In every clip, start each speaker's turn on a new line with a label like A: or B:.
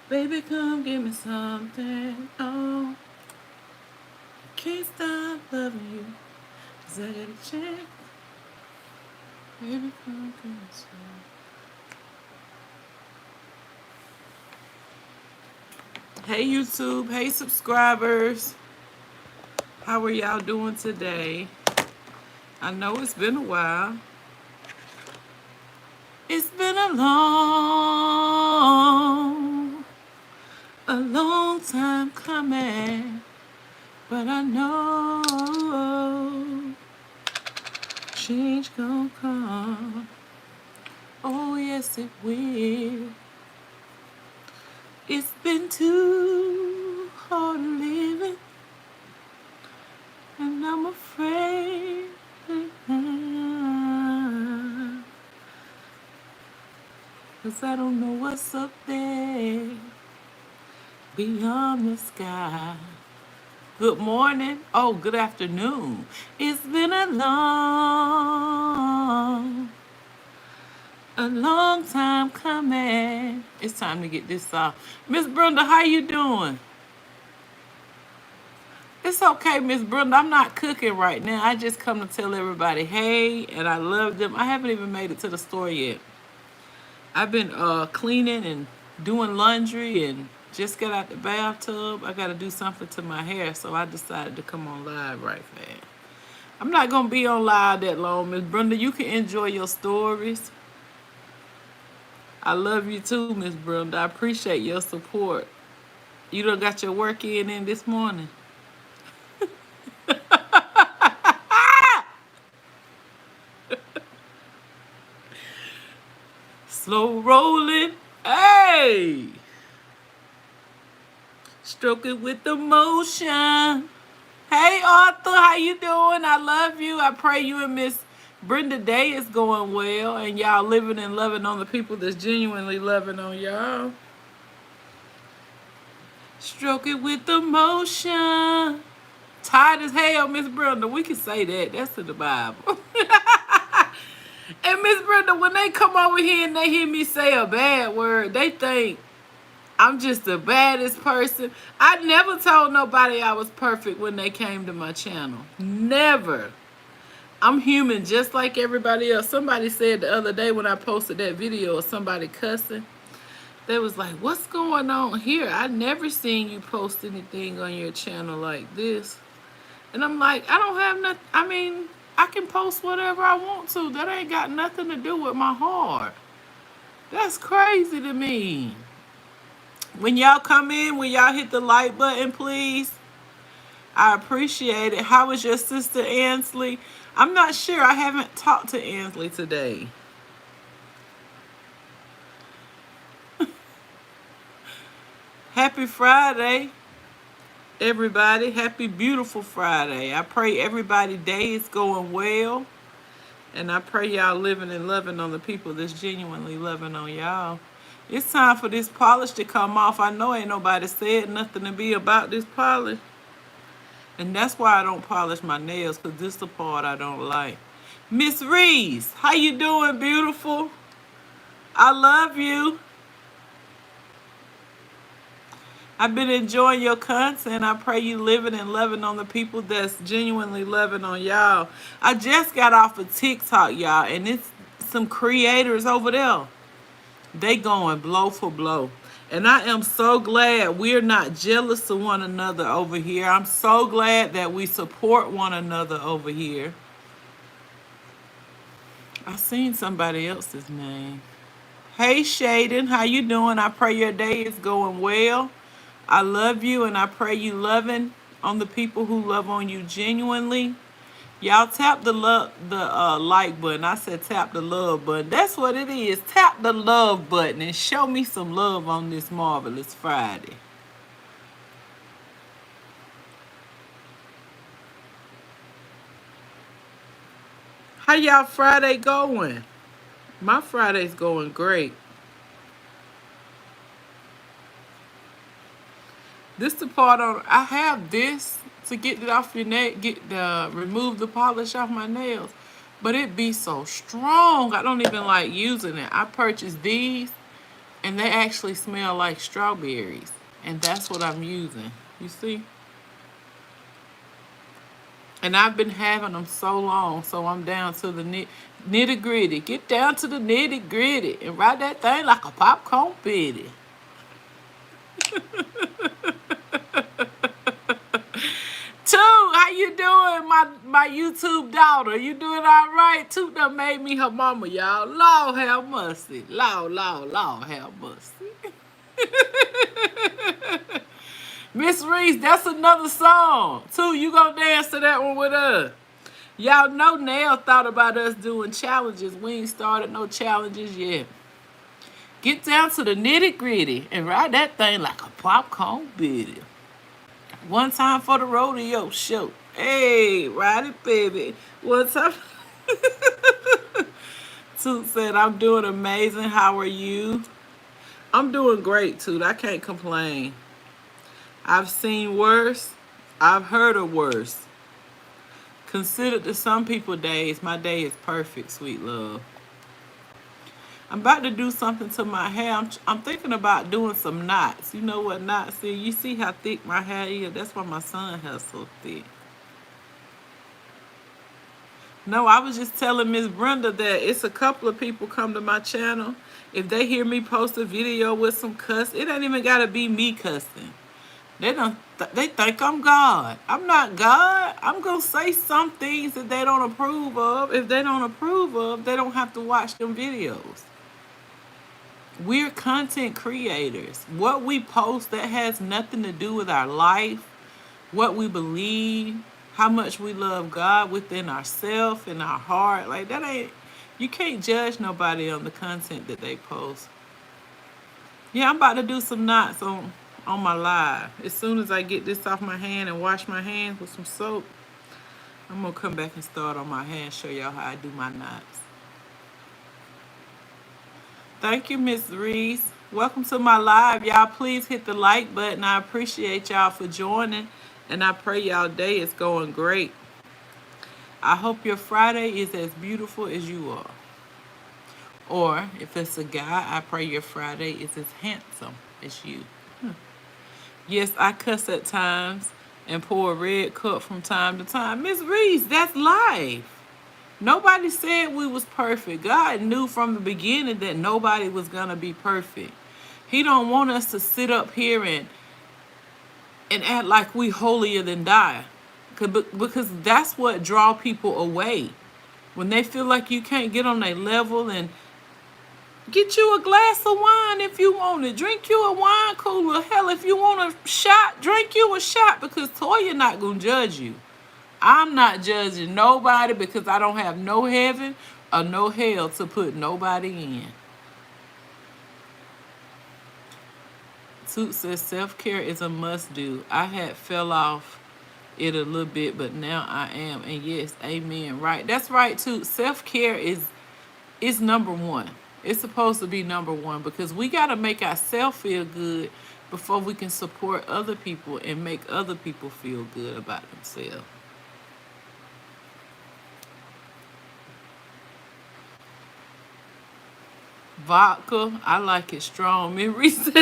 A: Baby, come give me something. Oh, can't stop loving you. 'Cause I got a check. Baby, come give me something. Hey YouTube, hey subscribers. How are y'all doing today? I know it's been a while. It's been a long time coming. But I know change gon' come. Oh yes it will. It's been too hard living, and I'm afraid. Cause I don't know what's up there beyond the sky. Good morning. Oh, good afternoon. It's been a long time coming. It's time to get this off. Miss Brenda, how you doing? It's okay, Miss Brenda. I'm not cooking right now. I just come to tell everybody, hey, and I love them. I haven't even made it to the store yet. I've been cleaning and doing laundry and just got out the bathtub. I got to do something to my hair, so I decided to come on live right fast. I'm not going to be on live that long, Miss Brenda. You can enjoy your stories. I love you too, Miss Brenda. I appreciate your support. You done got your work in this morning. Slow rolling. Hey! Stroke it with emotion. Hey Arthur, how you doing? I love you. I pray you and Miss Brenda Day is going well and y'all living and loving on the people that's genuinely loving on y'all. Stroke it with emotion. Tired as hell, Miss Brenda. We can say that. That's in the Bible. And Miss Brenda, when they come over here and they hear me say a bad word, they think I'm just the baddest person. I never told nobody I was perfect when they came to my channel. Never. I'm human just like everybody else. Somebody said the other day when I posted that video of somebody cussing, they was like, what's going on here? I never seen you post anything on your channel like this. And I'm like, I don't have nothing. I mean, I can post whatever I want to. That ain't got nothing to do with my heart. That's crazy to me. When y'all come in, when y'all hit the like button, please. I appreciate it. How is your sister Ansley? I'm not sure. I haven't talked to Ansley today. Happy Friday, everybody. Happy beautiful Friday. I pray everybody's day is going well. And I pray y'all living and loving on the people that's genuinely loving on y'all. It's time for this polish to come off. I know ain't nobody said nothing to be about this polish. And that's why I don't polish my nails, because this is the part I don't like. Miss Reese, how you doing, beautiful? I love you. I've been enjoying your content. I pray you living and loving on the people that's genuinely loving on y'all. I just got off of TikTok, y'all, and it's some creators over there. They going blow for blow. And I am so glad we're not jealous of one another over here. I'm so glad that we support one another over here. I seen somebody else's name. Hey Shaden, how you doing? I pray your day is going well. I love you and I pray you loving on the people who love on you genuinely. Y'all tap the like button. I said tap the love button. That's what it is. Tap the love button and show me some love on this marvelous Friday. How y'all Friday going? My Friday's going great. This the part on. I have this to get it off your neck, remove the polish off my nails, but it be so strong. I don't even like using it. I purchased these And they actually smell like strawberries. And that's what I'm using. You see? And I've been having them so long, so I'm down to the nitty gritty. Get down to the nitty gritty and ride that thing like a popcorn bitty. Toot, how you doing, my YouTube daughter? You doing all right? Toot done made me her mama, y'all. Lord have mercy. Lord have mercy. Miss Reese, that's another song. Toot, you gonna dance to that one with us. Y'all know Nell thought about us doing challenges. We ain't started no challenges yet. Get down to the nitty gritty and ride that thing like a popcorn bitty. One time for the rodeo show. Hey, ride it, baby. One time. Toot said, I'm doing amazing. How are you? I'm doing great, Toot. I can't complain. I've seen worse. I've heard of worse. Considered to some people days, my day is perfect, sweet love. I'm about to do something to my hair. I'm thinking about doing some knots. You know what knots is? You see how thick my hair is? That's why my son has so thick. No, I was just telling Miss Brenda that it's a couple of people come to my channel. If they hear me post a video with some cuss, it ain't even got to be me cussing. They think I'm God. I'm not God. I'm going to say some things that they don't approve of. If they don't approve of, they don't have to watch them videos. We're content creators. What we post, that has nothing to do with our life, what we believe, how much we love God within ourselves and our heart. Like that ain't, you can't judge nobody on the content that they post. Yeah, I'm about to do some knots on my live. As soon as I get this off my hand and wash my hands with some soap, I'm gonna come back and start on my hair and show y'all how I do my knots. Thank you, Miss Reese. Welcome to my live. Y'all please hit the like button. I appreciate y'all for joining. And I pray y'all day is going great. I hope your Friday is as beautiful as you are. Or if it's a guy, I pray your Friday is as handsome as you. Yes, I cuss at times and pour a red cup from time to time. Miss Reese, that's life. Nobody said we was perfect. God knew from the beginning that nobody was going to be perfect. He don't want us to sit up here and act like we holier than thou. Because that's what draw people away. When they feel like you can't get on their level, and get you a glass of wine if you want it. Drink you a wine cooler. Hell, if you want a shot, drink you a shot, because Toya not going to judge you. I'm not judging nobody because I don't have no heaven or no hell to put nobody in. Toot says self-care is a must-do. I had fell off it a little bit, but now I am. And yes, amen. Right. That's right, Toot. Self-care is number one. It's supposed to be number one because we got to make ourselves feel good before we can support other people and make other people feel good about themselves. Vodka, I like it strong. Memory said,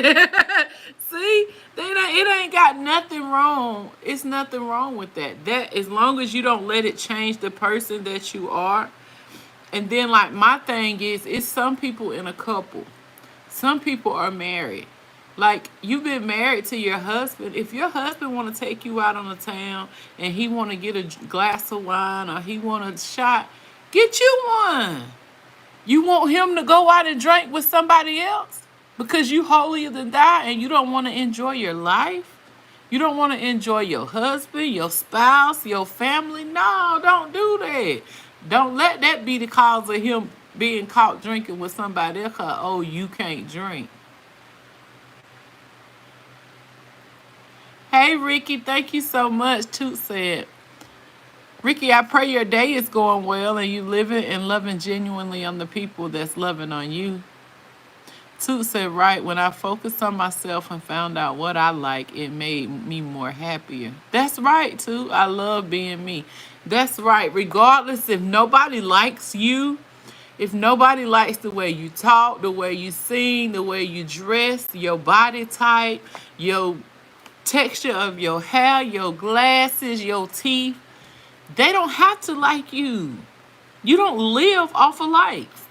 A: see, it ain't got nothing wrong. It's nothing wrong with that. That as long as you don't let it change the person that you are. And then like my thing is, it's some people in a couple. Some people are married. Like you've been married to your husband. If your husband want to take you out on the town and he want to get a glass of wine or he want a shot, get you one. You want him to go out and drink with somebody else because you holier than thou and you don't want to enjoy your life? You don't want to enjoy your husband, your spouse, your family? No, don't do that. Don't let that be the cause of him being caught drinking with somebody else. Oh, you can't drink. Hey, Ricky, thank you so much. Toot said, Ricky, I pray your day is going well and you living and loving genuinely on the people that's loving on you. Toot said, right, when I focused on myself and found out what I like, it made me more happier. That's right, Toot. I love being me. That's right. Regardless if nobody likes you, If nobody likes the way you talk, the way you sing, the way you dress, your body type, your texture of your hair, your glasses, your teeth, they don't have to like you. You don't live off of likes.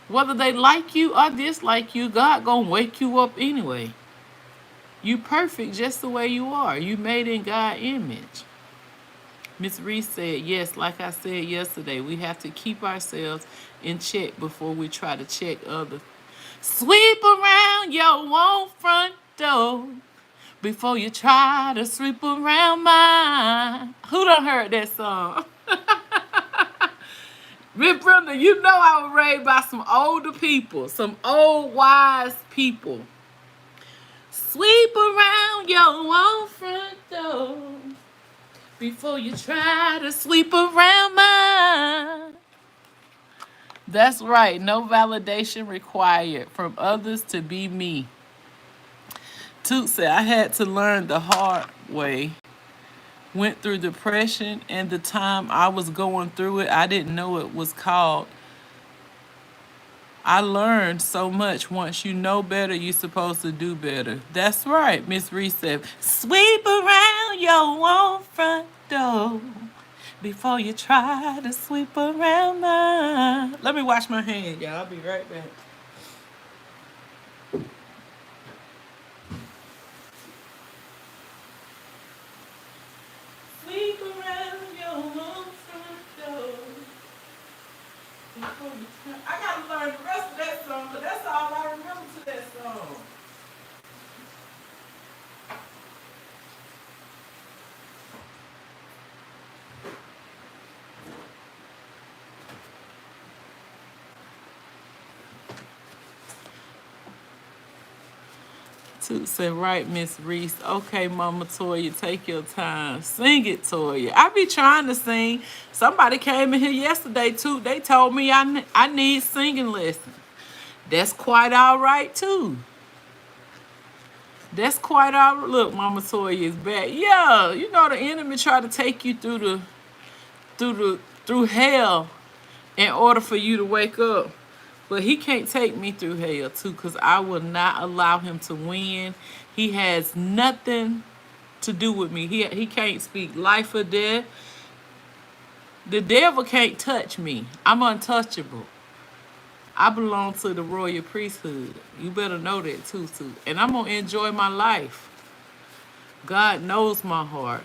A: Whether they like you or dislike you, God gonna wake you up anyway. You perfect just the way you are. You made in God's image. Miss Reese said, yes, like I said yesterday, we have to keep ourselves in check before we try to check others. Sweep around your own front door before you try to sweep around mine. Who done heard that song? Miss Brenda, you know I was raised by some older people, some old wise people. Sweep around your own front door before you try to sweep around mine. That's right. No validation required from others to be me. Toot said, I had to learn the hard way. Went through depression, and the time I was going through it, I didn't know it was called. I learned so much. Once you know better, you're supposed to do better. That's right, Miss Reese said. Sweep around your own front door before you try to sweep around mine. Let me wash my hand, y'all. I'll be right back. Sweep around your own front door before you try. I gotta learn the rest of that song, but that's all I remember to that song. Toot said, right, Miss Reese. Okay, Mama Toya, take your time. Sing it, Toya. I be trying to sing. Somebody came in here yesterday, too. They told me I need singing lessons. That's quite all right, too. That's quite all right. Look, Mama Toya is back. Yeah, you know the enemy try to take you through hell in order for you to wake up. But he can't take me through hell, too, because I will not allow him to win. He has nothing to do with me. He can't speak life or death. The devil can't touch me. I'm untouchable. I belong to the royal priesthood. You better know that, too. And I'm going to enjoy my life. God knows my heart.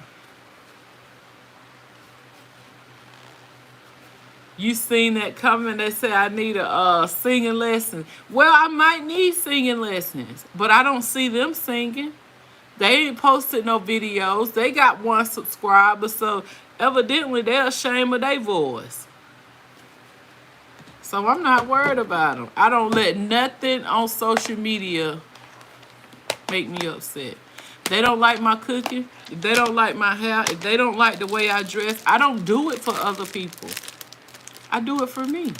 A: You seen that comment? They say I need a singing lesson. Well, I might need singing lessons, but I don't see them singing. They ain't posted no videos. They got one subscriber, so evidently they're ashamed of their voice. So I'm not worried about them. I don't let nothing on social media make me upset. If they don't like my cooking, if they don't like my hair, if they don't like the way I dress, I don't do it for other people. I do it for me.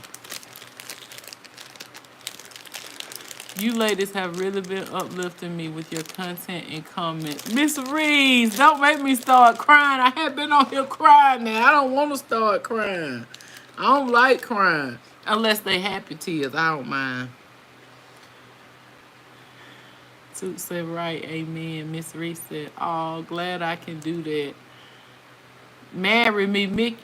A: You ladies have really been uplifting me with your content and comments. Miss Reeves, don't make me start crying. I have been on here crying now. I don't want to start crying. I don't like crying. Unless they happy tears. I don't mind. Toot said, right, amen. Miss Reese said, oh, glad I can do that. Marry me,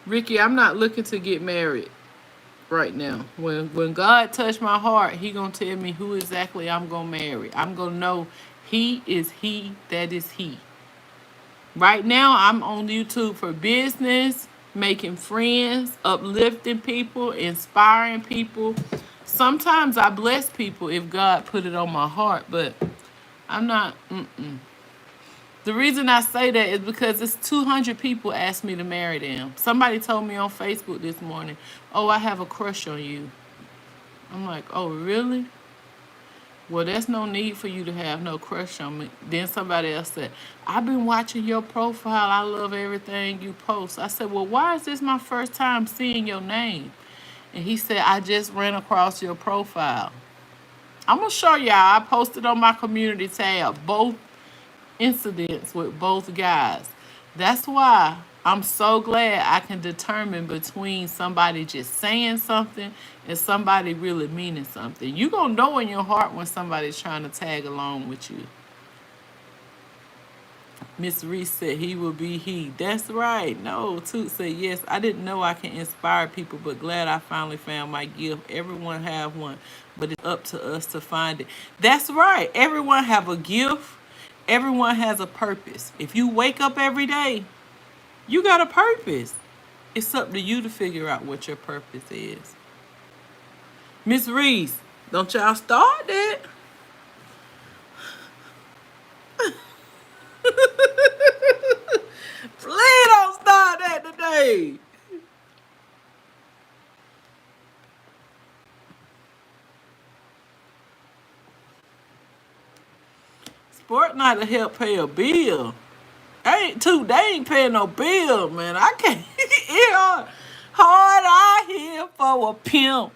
A: Ricky, I'm not looking to get married right now. When God touched my heart, he going to tell me who exactly I'm going to marry. I'm going to know he is he that is he. Right now, I'm on YouTube for business, making friends, uplifting people, inspiring people. Sometimes I bless people if God put it on my heart, but I'm not, The reason I say that is because it's 200 people asked me to marry them. Somebody told me on Facebook this morning, oh, I have a crush on you. I'm like, oh, really? Well, there's no need for you to have no crush on me. Then somebody else said, I've been watching your profile. I love everything you post. I said, well, why is this my first time seeing your name? And he said, I just ran across your profile. I'm going to show y'all. I posted on my community tab both incidents with both guys. That's why I'm so glad I can determine between somebody just saying something and somebody really meaning something. You gonna know in your heart when somebody's trying to tag along with you. Miss Reese said he will be he. That's right. No, Toot said yes. I didn't know I can inspire people, but glad I finally found my gift. Everyone have one, but it's up to us to find it. That's right. Everyone have a gift. Everyone has a purpose. If you wake up every day, you got a purpose. It's up to you to figure out what your purpose is. Miss Reese, don't y'all start that. Please don't start that today. Sport night will help pay a bill. They ain't paying no bill, man. I can't. It hard out here for a pimp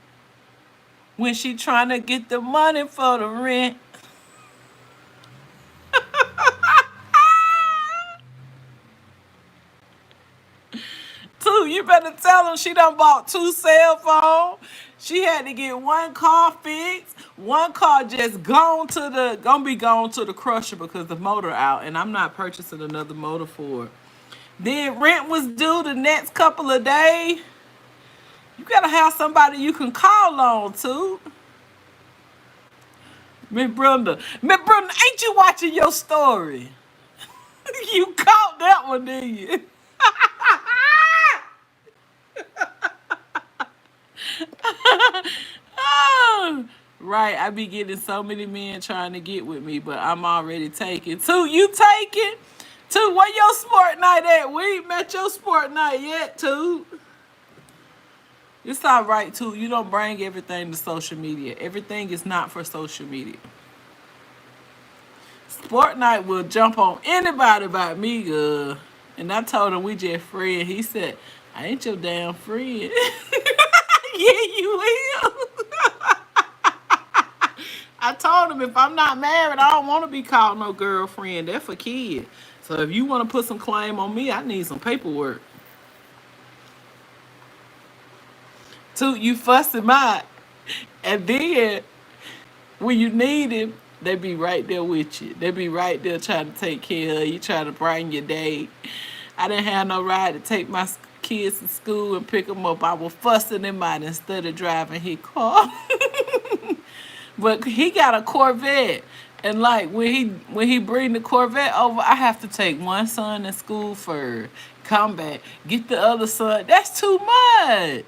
A: when she trying to get the money for the rent. Too, you better tell them she done bought 2 cell phones. She had to get 1 car fixed. 1 car just gonna be gone to the crusher because the motor out, and I'm not purchasing another motor for it. Then rent was due the next couple of days. You gotta have somebody you can call on to. Miss Brenda, ain't you watching your story? You caught that one, didn't you? Right, I be getting so many men trying to get with me, but I'm already taken. Too, you taken? Too, where your sport night at? We ain't met your sport night yet, Too. It's all right, Too. You don't bring everything to social media. Everything is not for social media. Sport night will jump on anybody about me, girl. And I told him we just friends. He said, I ain't your damn friend. Yeah, you will. I told him if I'm not married, I don't want to be called no girlfriend. That's for kids. So if you want to put some claim on me, I need some paperwork. Toot, you fuss him out. And then when you need him, they be right there with you. They be right there trying to take care of you, trying to brighten your day. I didn't have no ride to take my kids to school and pick them up. I was fussing him out instead of driving his car. But he got a Corvette. And like when he bring the Corvette over, I have to take one son to school first, come back, get the other son. That's too much.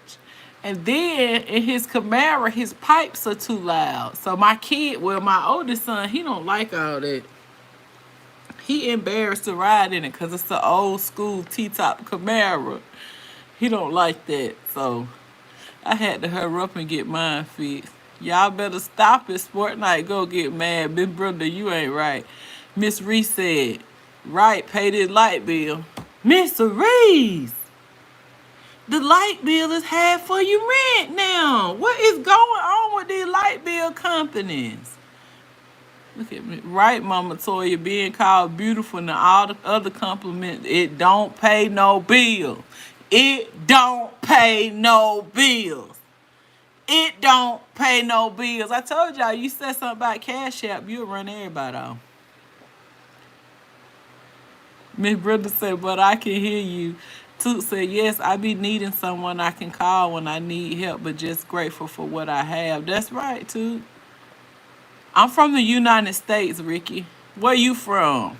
A: And then in his Camaro, his pipes are too loud. So my oldest son, he don't like all that. He embarrassed to ride in it because it's the old school T-top Camaro. He don't like that. So I had to hurry up and get mine fixed. Y'all better stop it. Sport night, go get mad. Miss Brenda, you ain't right. Miss Reese said, right, pay this light bill. Miss Reese, the light bill is half for your rent now. What is going on with these light bill companies? Look at me. Right, Mama Toya, being called beautiful and all the other compliments. It don't pay no bill. It don't pay no bills. It don't pay no bills. I told y'all, you said something about Cash App, you'll run everybody off. Miss Brenda said, but I can hear you. Toot said, yes, I be needing someone I can call when I need help, but just grateful for what I have. That's right, Toot. I'm from the United States, Ricky. Where you from?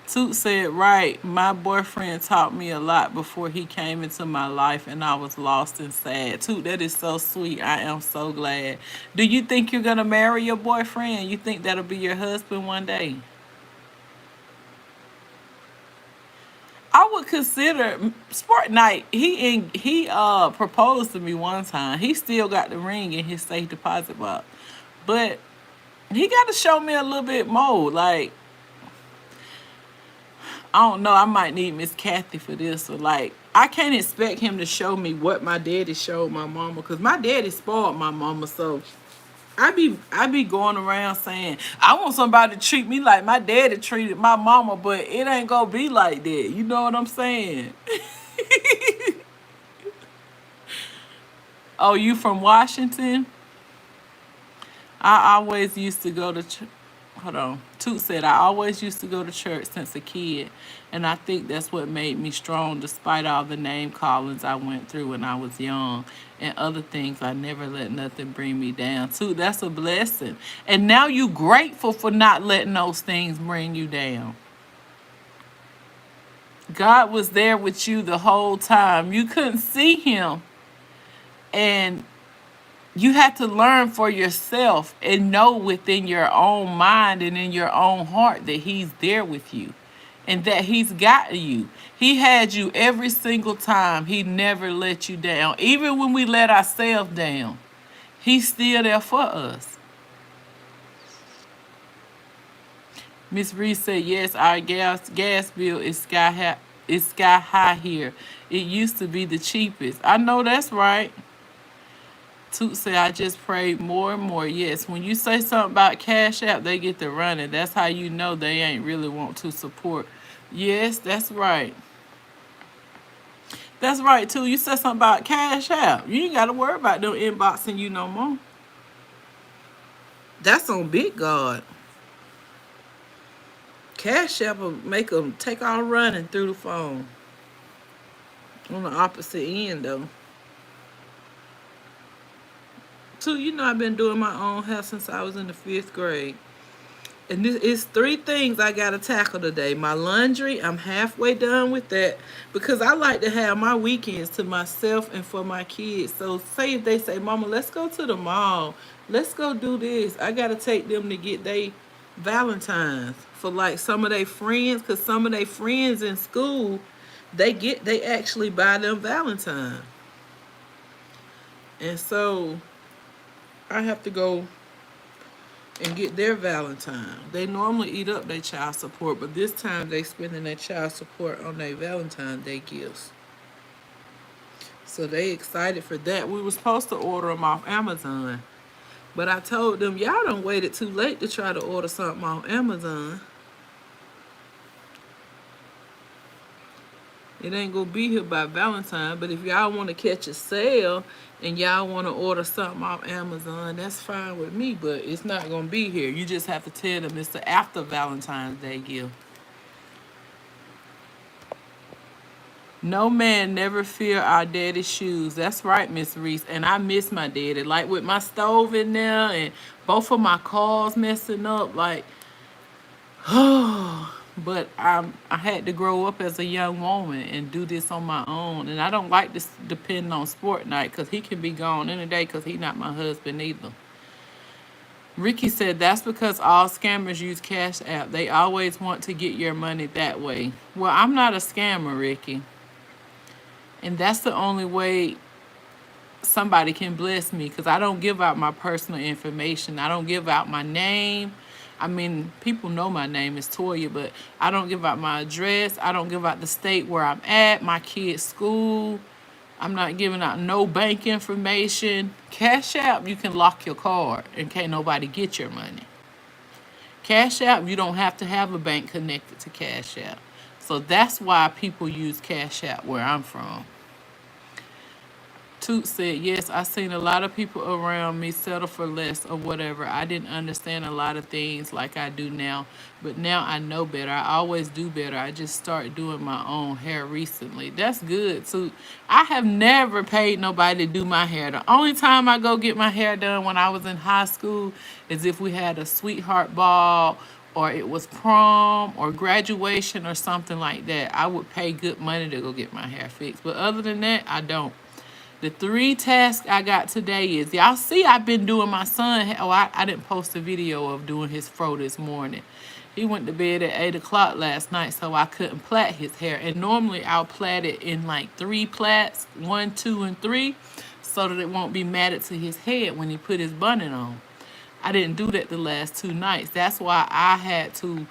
A: Toot said, right, my boyfriend taught me a lot before he came into my life and I was lost and sad. Toot, that is so sweet. I am so glad. Do you think you're going to marry your boyfriend? You think that'll be your husband one day? I would consider Sport Night. He proposed to me one time. He still got the ring in his safe deposit box. But he got to show me a little bit more. Like, I don't know, I might need Miss Kathy for this. Or like, I can't expect him to show me what my daddy showed my mama, because my daddy spoiled my mama. So I be going around saying I want somebody to treat me like my daddy treated my mama, but it ain't gonna be like that. You know what I'm saying? Oh, you from Washington? I always used to go to hold on. Toot said I always used to go to church since a kid, and I think that's what made me strong despite all the name callings I went through when I was young and other things. I never let nothing bring me down. Toot, that's a blessing. And now you grateful for not letting those things bring you down. God was there with you the whole time. You couldn't see him, and you have to learn for yourself and know within your own mind and in your own heart that he's there with you and that he's got you. He had you every single time. He never let you down. Even when we let ourselves down, he's still there for us. Miss Reese said, yes, our gas bill is sky high here. It used to be the cheapest. I know that's right. Toot said, I just prayed more and more. Yes, when you say something about Cash App, they get to running. That's how you know they ain't really want to support. Yes, that's right. That's right, too. You said something about Cash App. You ain't got to worry about them inboxing you no more. That's on Big God. Cash App will make them take all running through the phone. On the opposite end, though. Too, you know I've been doing my own hair since I was in the 5th grade. And this is 3 things I gotta tackle today. My laundry, I'm halfway done with that because I like to have my weekends to myself and for my kids. So say if they say, Mama, let's go to the mall. Let's go do this. I gotta take them to get they Valentines for like some of their friends, because some of their friends in school, they actually buy them Valentine. And so I have to go and get their Valentine. They normally eat up their child support, but this time they spending their child support on their Valentine Day gifts. So they excited for that. We were supposed to order them off Amazon, but I told them, y'all done waited too late to try to order something off Amazon. It ain't gonna be here by Valentine, but if y'all want to catch a sale and y'all want to order something off Amazon, that's fine with me, but it's not gonna be here. You just have to tell them it's the after Valentine's Day gift. No man never fear our daddy's shoes. That's right, Miss Reese. And I miss my daddy. Like with my stove in there and both of my cars messing up, like but I had to grow up as a young woman and do this on my own. And I don't like to depend on Sport Night because he can be gone any day because he's not my husband either. Ricky said that's because all scammers use Cash App. They always want to get your money that way. Well, I'm not a scammer, Ricky. And that's the only way somebody can bless me because I don't give out my personal information. I don't give out my name. I mean, people know my name is Toya, but I don't give out my address. I don't give out the state where I'm at, my kid's school. I'm not giving out no bank information. Cash App, you can lock your card and can't nobody get your money. Cash App, you don't have to have a bank connected to Cash App. So that's why people use Cash App where I'm from. Toot said, yes, I seen a lot of people around me settle for less or whatever. I didn't understand a lot of things like I do now, but now I know better. I always do better. I just started doing my own hair recently. That's good, Toot. I have never paid nobody to do my hair. The only time I go get my hair done when I was in high school is if we had a sweetheart ball or it was prom or graduation or something like that. I would pay good money to go get my hair fixed. But other than that, I don't. The 3 tasks I got today is, y'all see I've been doing my son. Oh, I didn't post a video of doing his fro this morning. He went to bed at 8 o'clock last night, so I couldn't plait his hair. And normally I'll plait it in like 3 plaits, 1, 2, and 3, so that it won't be matted to his head when he put his bun on. I didn't do that the last 2 nights. That's why I had to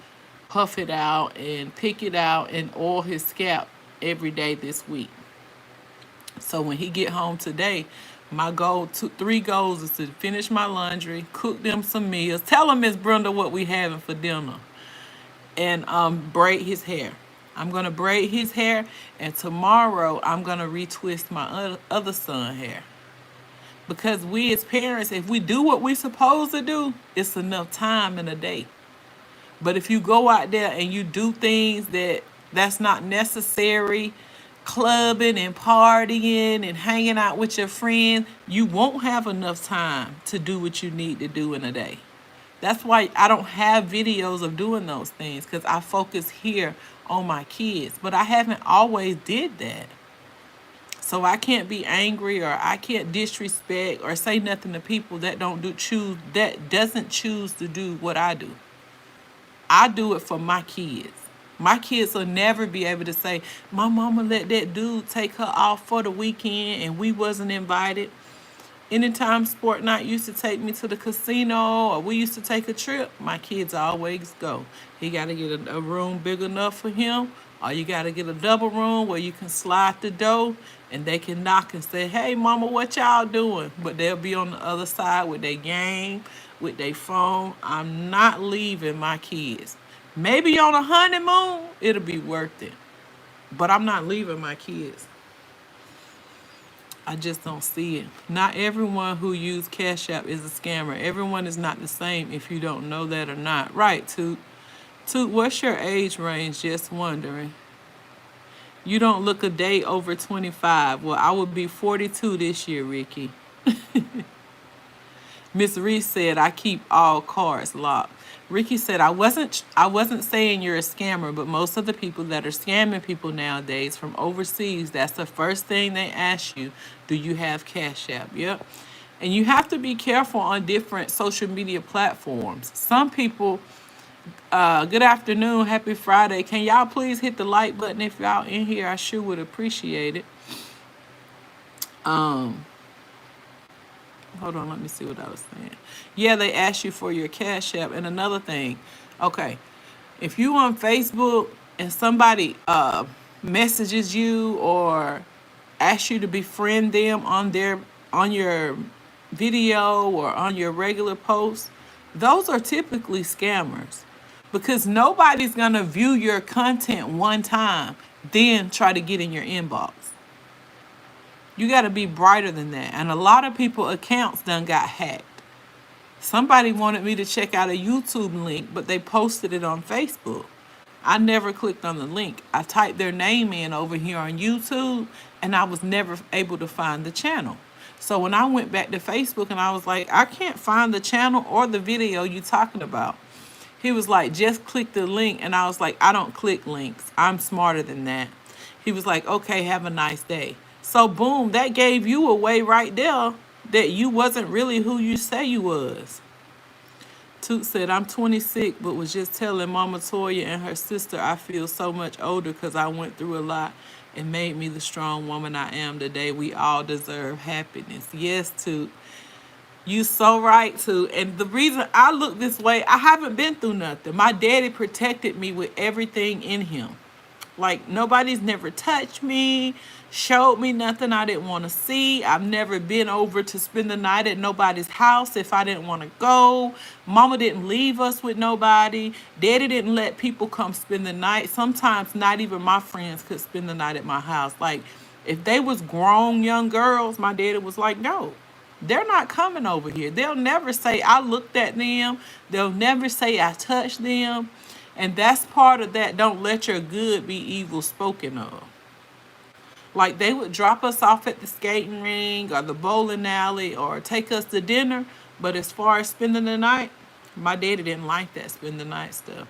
A: puff it out and pick it out and oil his scalp every day this week. So when he get home today, My goal, three goals is to finish my laundry, cook them some meals, tell them Miss Brenda what we having for dinner, and braid his hair. I'm gonna braid his hair, and tomorrow I'm gonna retwist my other son hair. Because we as parents, if we do what we supposed to do, it's enough time in a day. But if you go out there and you do things that's not necessary, clubbing and partying and hanging out with your friends, you won't have enough time to do what you need to do in a day. That's why I don't have videos of doing those things, because I focus here on my kids. But I haven't always did that. So I can't be angry, or I can't disrespect or say nothing to people that doesn't choose to do what I do. I do it for my kids. My kids will never be able to say, my mama let that dude take her off for the weekend and we wasn't invited. Anytime Sport Night used to take me to the casino or we used to take a trip, my kids always go. He got to get a room big enough for him, or you got to get a double room where you can slide the door and they can knock and say, hey, mama, what y'all doing? But they'll be on the other side with their game, with their phone. I'm not leaving my kids. Maybe on a honeymoon, it'll be worth it. But I'm not leaving my kids. I just don't see it. Not everyone who uses Cash App is a scammer. Everyone is not the same, if you don't know that or not. Right, Toot. Toot, what's your age range? Just wondering. You don't look a day over 25. Well, I would be 42 this year, Ricky. Miss Reese said, I keep all cards locked. Ricky said, I wasn't saying you're a scammer, but most of the people that are scamming people nowadays from overseas, that's the first thing they ask you. Do you have Cash App? Yep. And you have to be careful on different social media platforms. Some people, good afternoon, happy Friday. Can y'all please hit the like button if y'all in here? I sure would appreciate it. Hold on, let me see what I was saying. Yeah, they ask you for your Cash App. And another thing, okay, if you on Facebook and somebody messages you or asks you to befriend them on your video or on your regular post, those are typically scammers, because nobody's gonna view your content one time then try to get in your inbox. You got to be brighter than that. And a lot of people accounts done got hacked. Somebody wanted me to check out a YouTube link, but they posted it on Facebook. I never clicked on the link. I typed their name in over here on YouTube, and I was never able to find the channel. So when I went back to Facebook and I was like, I can't find the channel or the video you talking about. He was like, just click the link. And I was like, I don't click links. I'm smarter than that. He was like, okay, have a nice day. So boom, that gave you away right there that you wasn't really who you say you was. Toot said, I'm 26, but was just telling Mama Toya and her sister I feel so much older because I went through a lot and made me the strong woman I am today. We all deserve happiness. Yes, Toot. You so right, Toot. And the reason I look this way, I haven't been through nothing. My daddy protected me with everything in him. Like, nobody's never touched me, showed me nothing I didn't want to see. I've never been over to spend the night at nobody's house if I didn't want to go. Mama didn't leave us with nobody. Daddy didn't let people come spend the night. Sometimes not even my friends could spend the night at my house. Like, if they was grown young girls, my daddy was like, no, they're not coming over here. They'll never say I looked at them. They'll never say I touched them. And that's part of that. Don't let your good be evil spoken of. Like, they would drop us off at the skating ring or the bowling alley or take us to dinner. But as far as spending the night, my daddy didn't like that spend the night stuff.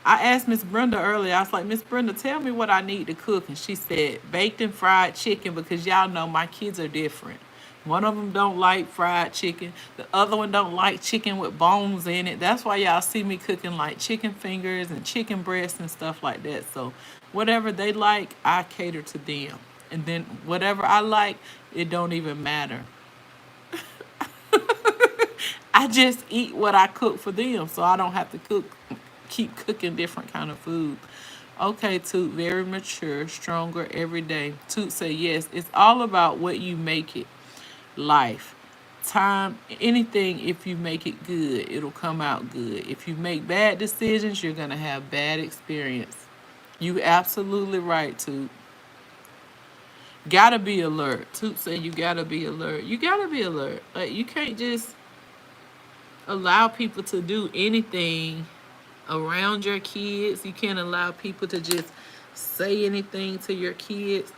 A: I asked Miss Brenda earlier, I was like, Miss Brenda, tell me what I need to cook. And she said, baked and fried chicken, because y'all know my kids are different. One of them don't like fried chicken. The other one don't like chicken with bones in it. That's why y'all see me cooking like chicken fingers and chicken breasts and stuff like that. So whatever they like, I cater to them. And then whatever I like, it don't even matter. I just eat what I cook for them, so I don't have to keep cooking different kind of food. Okay, Toot, very mature, stronger every day. Toot say yes. It's all about what you make it. life. Time, anything, if you make it good, it'll come out good. If you make bad decisions, you're going to have bad experience. You absolutely right, Toot. Gotta be alert. Toot said you gotta be alert. You gotta be alert. Like, you can't just allow people to do anything around your kids. You can't allow people to just say anything to your kids.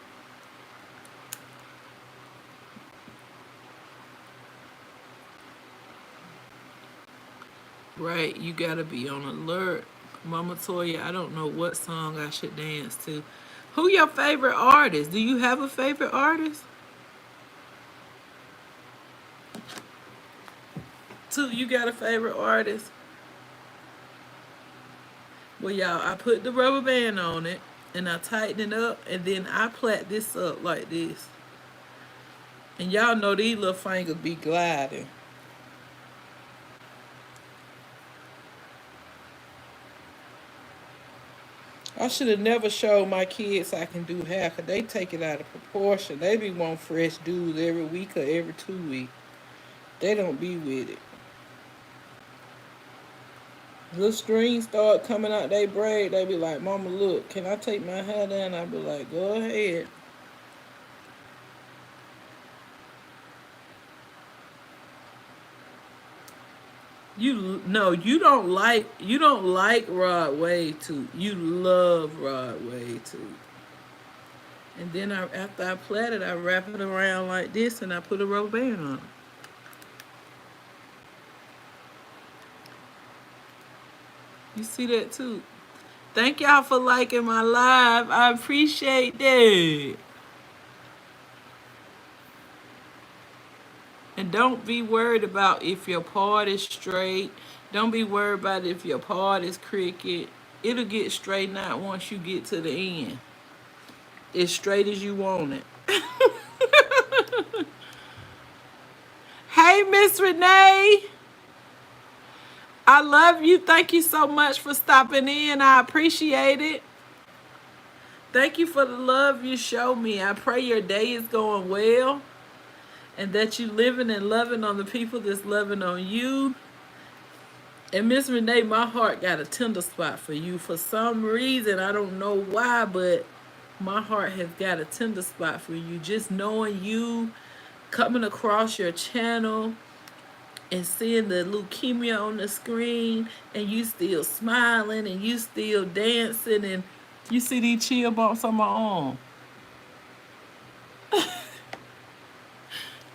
A: Right? You gotta be on alert. Mama Toya, I don't know what song I should dance to. Who your favorite artist? Do you have a favorite artist? Toot, you got a favorite artist? Well, y'all, I put the rubber band on it and I tighten it up and then I plait this up like this. And y'all know these little fingers be gliding. I should have never showed my kids I can do hair because they take it out of proportion. They be wanting fresh dudes every week or every 2 weeks. They don't be with it. Little strings start coming out they braid. They be like, Mama, look, can I take my hair down? I be like, go ahead. You don't like Rod Wave too. You love Rod Wave too. And then after I plait it, I wrap it around like this and I put a rubber band on it. You see that too? Thank y'all for liking my live. I appreciate that. And don't be worried about if your part is straight. Don't be worried about if your part is crooked. It'll get straightened out once you get to the end. As straight as you want it. Hey, Miss Renee. I love you. Thank you so much for stopping in. I appreciate it. Thank you for the love you show me. I pray your day is going well and that you living and loving on the people that's loving on you. And Miss Renee, my heart got a tender spot for you. For some reason, I don't know why, but my heart has got a tender spot for you. Just knowing you, coming across your channel and seeing the leukemia on the screen and you still smiling and you still dancing and you see these chill bumps on my arm.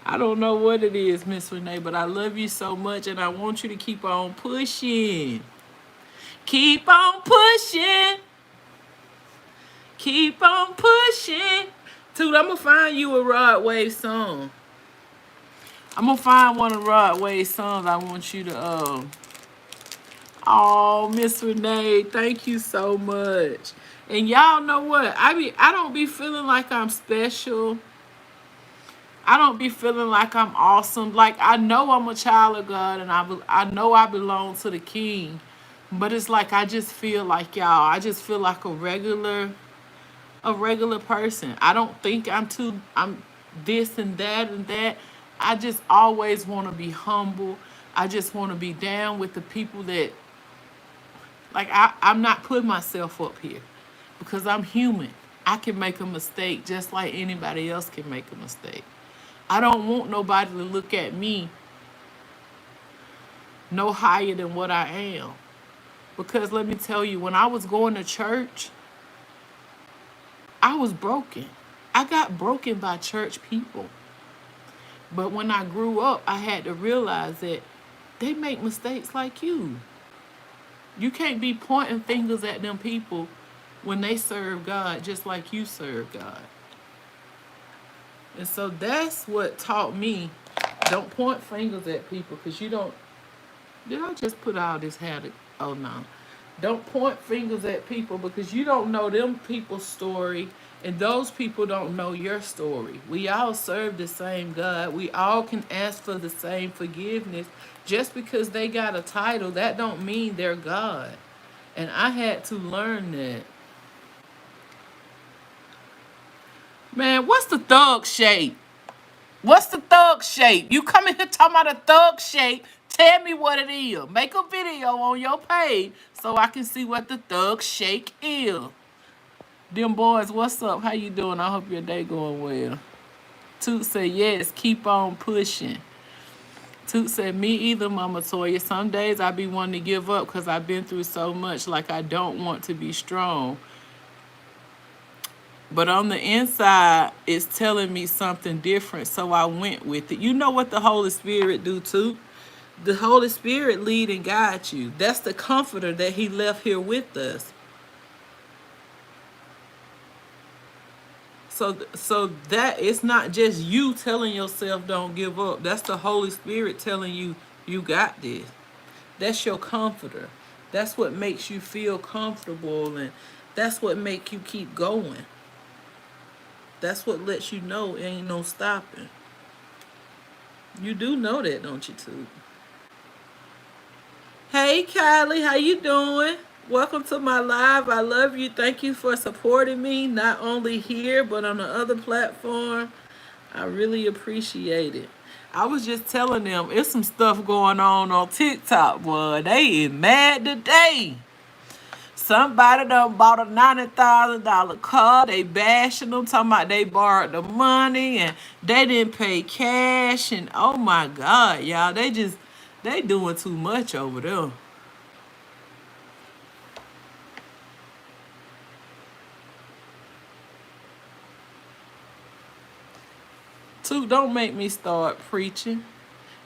A: I don't know what it is, Miss Renee, but I love you so much and I want you to keep on pushing. Keep on pushing. Keep on pushing. Toot, I'm going to find you a Rod Wave song. I'm going to find one of Rod Wave's songs I want you to, oh, Miss Renee, thank you so much. And y'all know what? I don't be feeling like I'm special. I don't be feeling like I'm awesome. Like, I know I'm a child of God and I know I belong to the King. But it's like I just feel like y'all. I just feel like a regular person. I don't think I'm this and that and that. I just always want to be humble. I just want to be down with the people that, like, I'm not putting myself up here because I'm human. I can make a mistake just like anybody else can make a mistake. I don't want nobody to look at me no higher than what I am. Because let me tell you, when I was going to church, I was broken. I got broken by church people. But when I grew up, I had to realize that they make mistakes like you. You can't be pointing fingers at them people when they serve God just like you serve God. And so that's what taught me, don't point fingers at people because you don't, did I just put all this hat, oh no. Don't point fingers at people because you don't know them people's story and those people don't know your story. We all serve the same God. We all can ask for the same forgiveness. Just because they got a title, that don't mean they're God. And I had to learn that. Man, what's the thug shape? What's the thug shape? You come in here talking about a thug shape. Tell me what it is. Make a video on your page so I can see what the thug shake is. Them boys, what's up? How you doing? I hope your day going well. Toot said, yes, keep on pushing. Toot said, me either, Mama Toya. Some days I be wanting to give up because I've been through so much, like I don't want to be strong. But on the inside, it's telling me something different, so I went with it. You know what the Holy Spirit do, too? The Holy Spirit lead and guide you. That's the comforter that he left here with us. So that it's not just you telling yourself don't give up. That's the Holy Spirit telling you you got this. That's your comforter. That's what makes you feel comfortable, and that's what make you keep going. That's what lets you know ain't no stopping. You do know that, don't you, too? Hey, Kylie, how you doing? Welcome to my live. I love you. Thank you for supporting me, not only here, but on the other platform. I really appreciate it. I was just telling them, it's some stuff going on TikTok, boy. They is mad today. Somebody done bought a $90,000 car. They bashing them, talking about they borrowed the money and they didn't pay cash. And oh my God, y'all, they doing too much over there. Too, don't make me start preaching.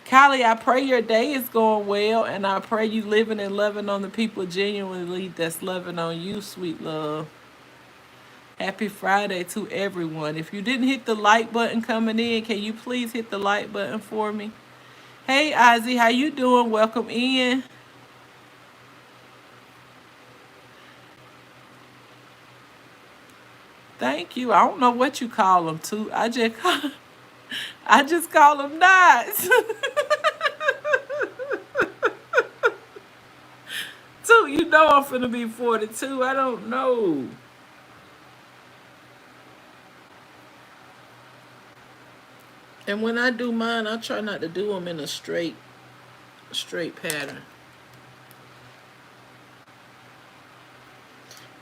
A: Kylie, I pray your day is going well, and I pray you living and loving on the people genuinely that's loving on you, sweet love. Happy Friday to everyone. If you didn't hit the like button coming in, can you please hit the like button for me? Hey, Ozzy, how you doing? Welcome in. Thank you. I don't know what you call them, too. I just call them knots. Too, you know I'm finna be 42. I don't know. And when I do mine, I try not to do them in a straight pattern.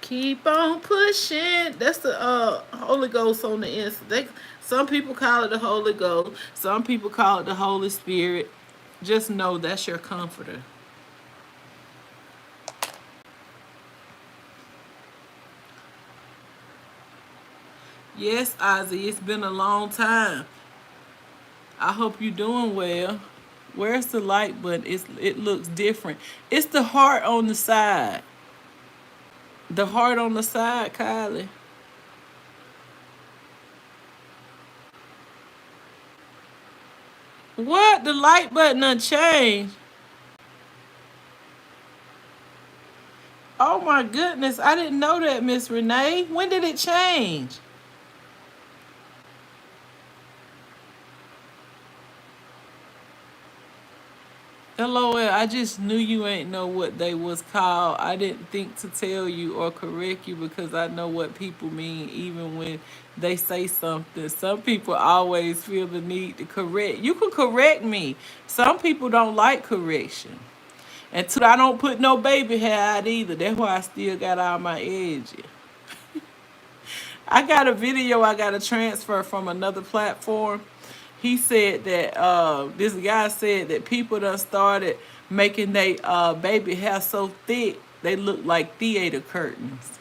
A: Keep on pushing. That's the Holy Ghost on the inside. Some people call it the Holy Ghost. Some people call it the Holy Spirit. Just know that's your comforter. Yes, Ozzy, it's been a long time. I hope you're doing well. Where's the light button? It looks different. It's the heart on the side. The heart on the side, Kylie. What? The light button unchanged? Oh my goodness, I didn't know that, Miss Renee. When did it change? LOL, I just knew you ain't know what they was called. I didn't think to tell you or correct you because I know what people mean even when they say something. Some people always feel the need to correct. You can correct me. Some people don't like correction. And two, I don't put no baby hair out either. That's why I still got all my edges. I got a video I got to transfer from another platform. He said that this guy said that people done started making they baby hair so thick they look like theater curtains.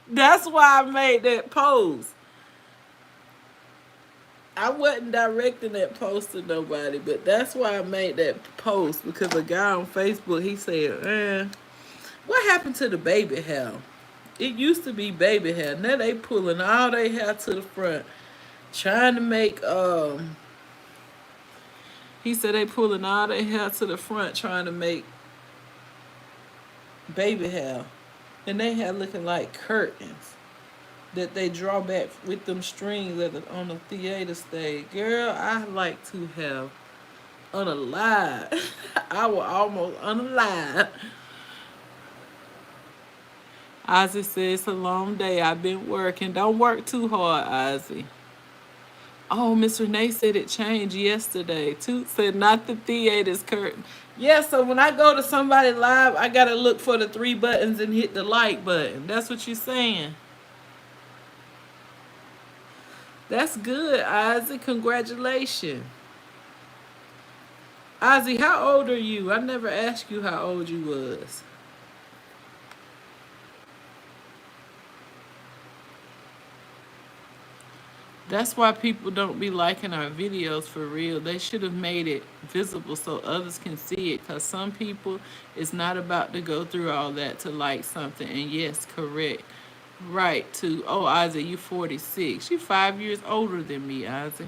A: That's why I made that post. I wasn't directing that post to nobody, but that's why I made that post because a guy on Facebook, he said, what happened to the baby hair? It used to be baby hair. Now they pulling all their hair to the front, trying to make he said they pulling all their hair to the front, trying to make baby hair, and they hair looking like curtains that they draw back with them strings on the theater stage. Girl, I like to have unalive. I will almost unalive Ozzy says it's a long day. I've been working. Don't work too hard, Ozzy. Oh, Miss Renee said it changed yesterday. Toot said not the theater's curtain. Yeah, so when I go to somebody live, I gotta look for the three buttons and hit the like button. That's what you're saying. That's good, Ozzy. Congratulations. Ozzy, how old are you? I never asked you how old you was. That's why people don't be liking our videos for real. They should have made it visible so others can see it. Because some people, it's not about to go through all that to like something. And yes, correct. Right, to, oh, Ozzy, you 46. You 5 years older than me, Ozzy.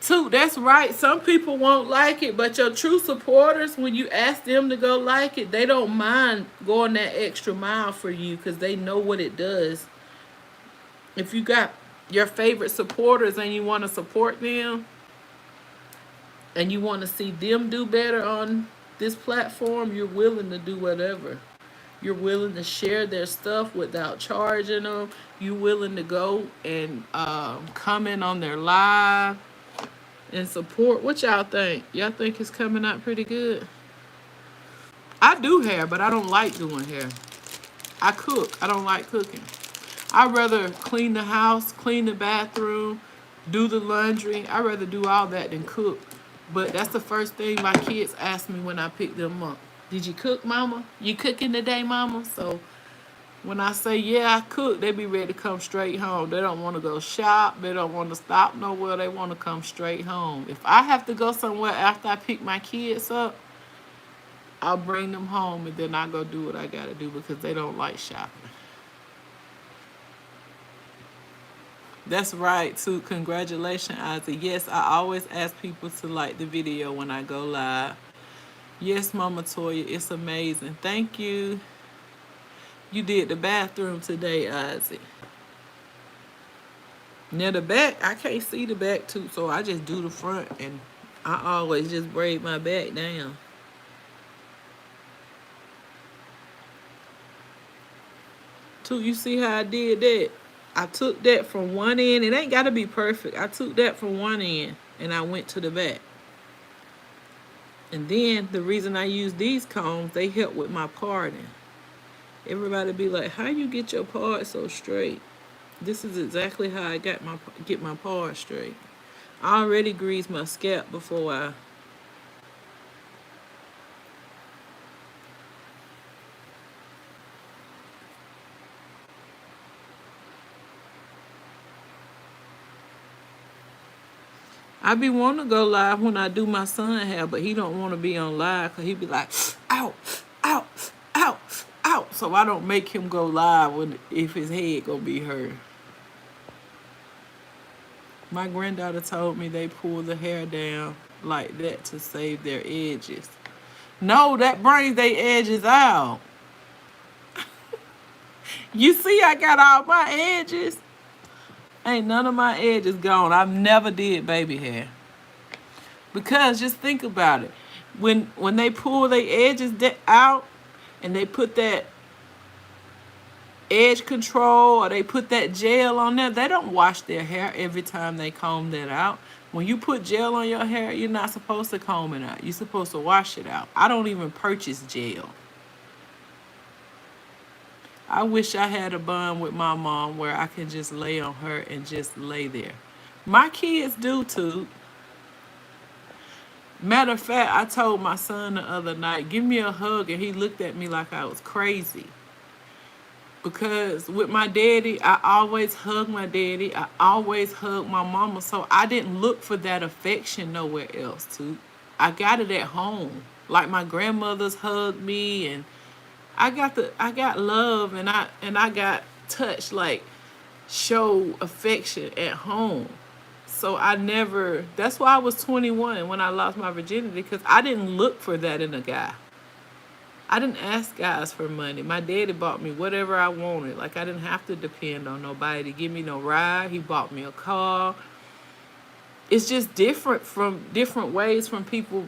A: Two, that's right. Some people won't like it, but your true supporters, when you ask them to go like it, they don't mind going that extra mile for you because they know what it does. If you got your favorite supporters and you want to support them and you want to see them do better on this platform, you're willing to do whatever. You're willing to share their stuff without charging them. You're willing to go and comment on their live and support. What y'all think? Y'all think it's coming out pretty good? I do hair, but I don't like doing hair. I cook. I don't like cooking. I'd rather clean the house, clean the bathroom, do the laundry. I'd rather do all that than cook. But that's the first thing my kids ask me when I pick them up. Did you cook, mama? You cooking today, mama? So when I say, yeah, I cook, they be ready to come straight home. They don't want to go shop. They don't want to stop nowhere. They want to come straight home. If I have to go somewhere after I pick my kids up, I'll bring them home and then I go do what I got to do because they don't like shopping. That's right, too. Congratulations, Ozzy. Yes, I always ask people to like the video when I go live. Yes, Mama Toya, it's amazing. Thank you. You did the bathroom today, Ozzy. Now the back, I can't see the back too, so I just do the front and I always just braid my back down. Too, you see how I did that? I took that from one end. It ain't got to be perfect. I took that from one end and I went to the back. And then the reason I use these combs, they help with my parting. Everybody be like, how you get your part so straight? This is exactly how I get my part straight. I already greased my scalp before I... I be wanting to go live when I do my son hair, but he don't want to be on live because he be like, ow, ow, ow, ow. So I don't make him go live if his head gonna be hurt. My granddaughter told me they pull the hair down like that to save their edges. No, that brings their edges out. You see I got all my edges? Ain't none of my edges gone. I've never did baby hair. Because just think about it. When they pull their edges out and they put that edge control or they put that gel on there, they don't wash their hair every time they comb that out. When you put gel on your hair, you're not supposed to comb it out. You're supposed to wash it out. I don't even purchase gel. I wish I had a bond with my mom where I can just lay on her and just lay there. My kids do too. Matter of fact, I told my son the other night, give me a hug, and he looked at me like I was crazy. Because with my daddy, I always hug my daddy. I always hug my mama. So I didn't look for that affection nowhere else too. I got it at home. Like my grandmothers hugged me and I got love and I got touch, like show affection at home. So I never, that's why I was 21 when I lost my virginity, because I didn't look for that in a guy. I didn't ask guys for money. My daddy bought me whatever I wanted. Like I didn't have to depend on nobody to give me no ride. He bought me a car. it's just different from different ways from people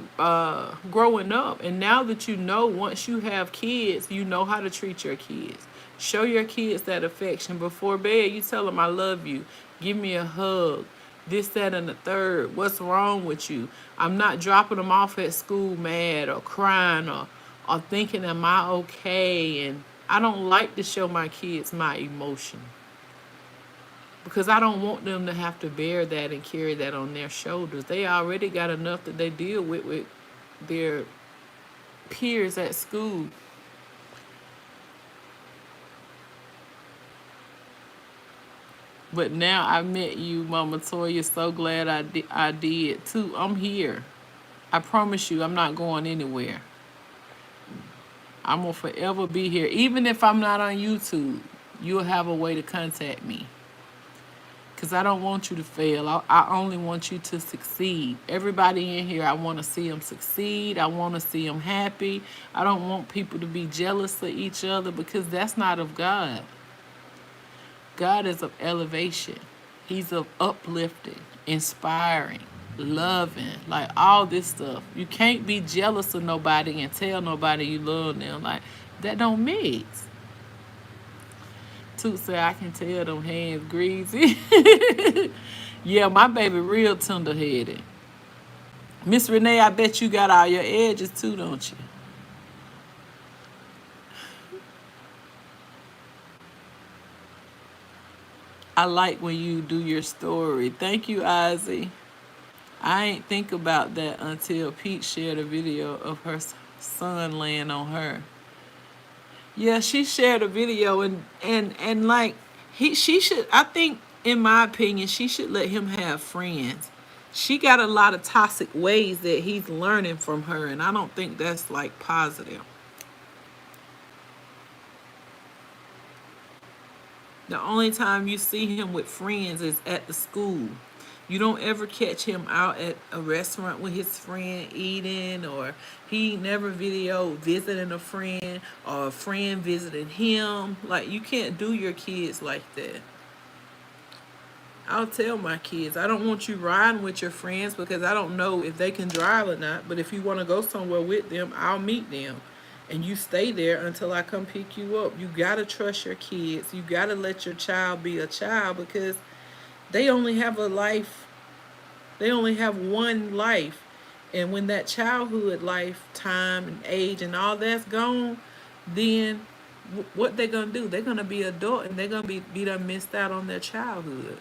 A: growing up. And now that you know, once you have kids, you know how to treat your kids. Show your kids that affection. Before bed, you tell them, I love you. Give me a hug. This, that, and the third. What's wrong with you? I'm not dropping them off at school mad or crying or thinking, am I okay? And I don't like to show my kids my emotion, because I don't want them to have to bear that and carry that on their shoulders. They already got enough that they deal with their peers at school. But now I met you, Mama Toya. So glad I did too. I'm here. I promise you, I'm not going anywhere. I'm going to forever be here. Even if I'm not on YouTube, you'll have a way to contact me. Because I don't want you to fail. I only want you to succeed. Everybody in here, I want to see them succeed. I want to see them happy. I don't want people to be jealous of each other, because that's not of God. God is of elevation. He's of uplifting, inspiring, loving, like all this stuff. You can't be jealous of nobody and tell nobody you love them. Like, that don't mix. Toot said, I can tell them hands greasy. Yeah, my baby real tender-headed. Miss Renee, I bet you got all your edges too, don't you? I like when you do your story. Thank you, Ozzy. I ain't think about that until Pete shared a video of her son laying on her. Yeah, she shared a video, and like she should, I think, in my opinion, she should let him have friends. She got a lot of toxic ways that he's learning from her, and I don't think that's like positive. The only time you see him with friends is at the school. You don't ever catch him out at a restaurant with his friend eating, or he never video visiting a friend or a friend visiting him. Like, you can't do your kids like that. I'll tell my kids, I don't want you riding with your friends because I don't know if they can drive or not. But if you want to go somewhere with them, I'll meet them. And you stay there until I come pick you up. You got to trust your kids. You got to let your child be a child, because they only have a life. They only have one life. And when that childhood life, time and age and all that's gone, then what they're going to do? They're going to be adult, and they're going to be done missed out on their childhood.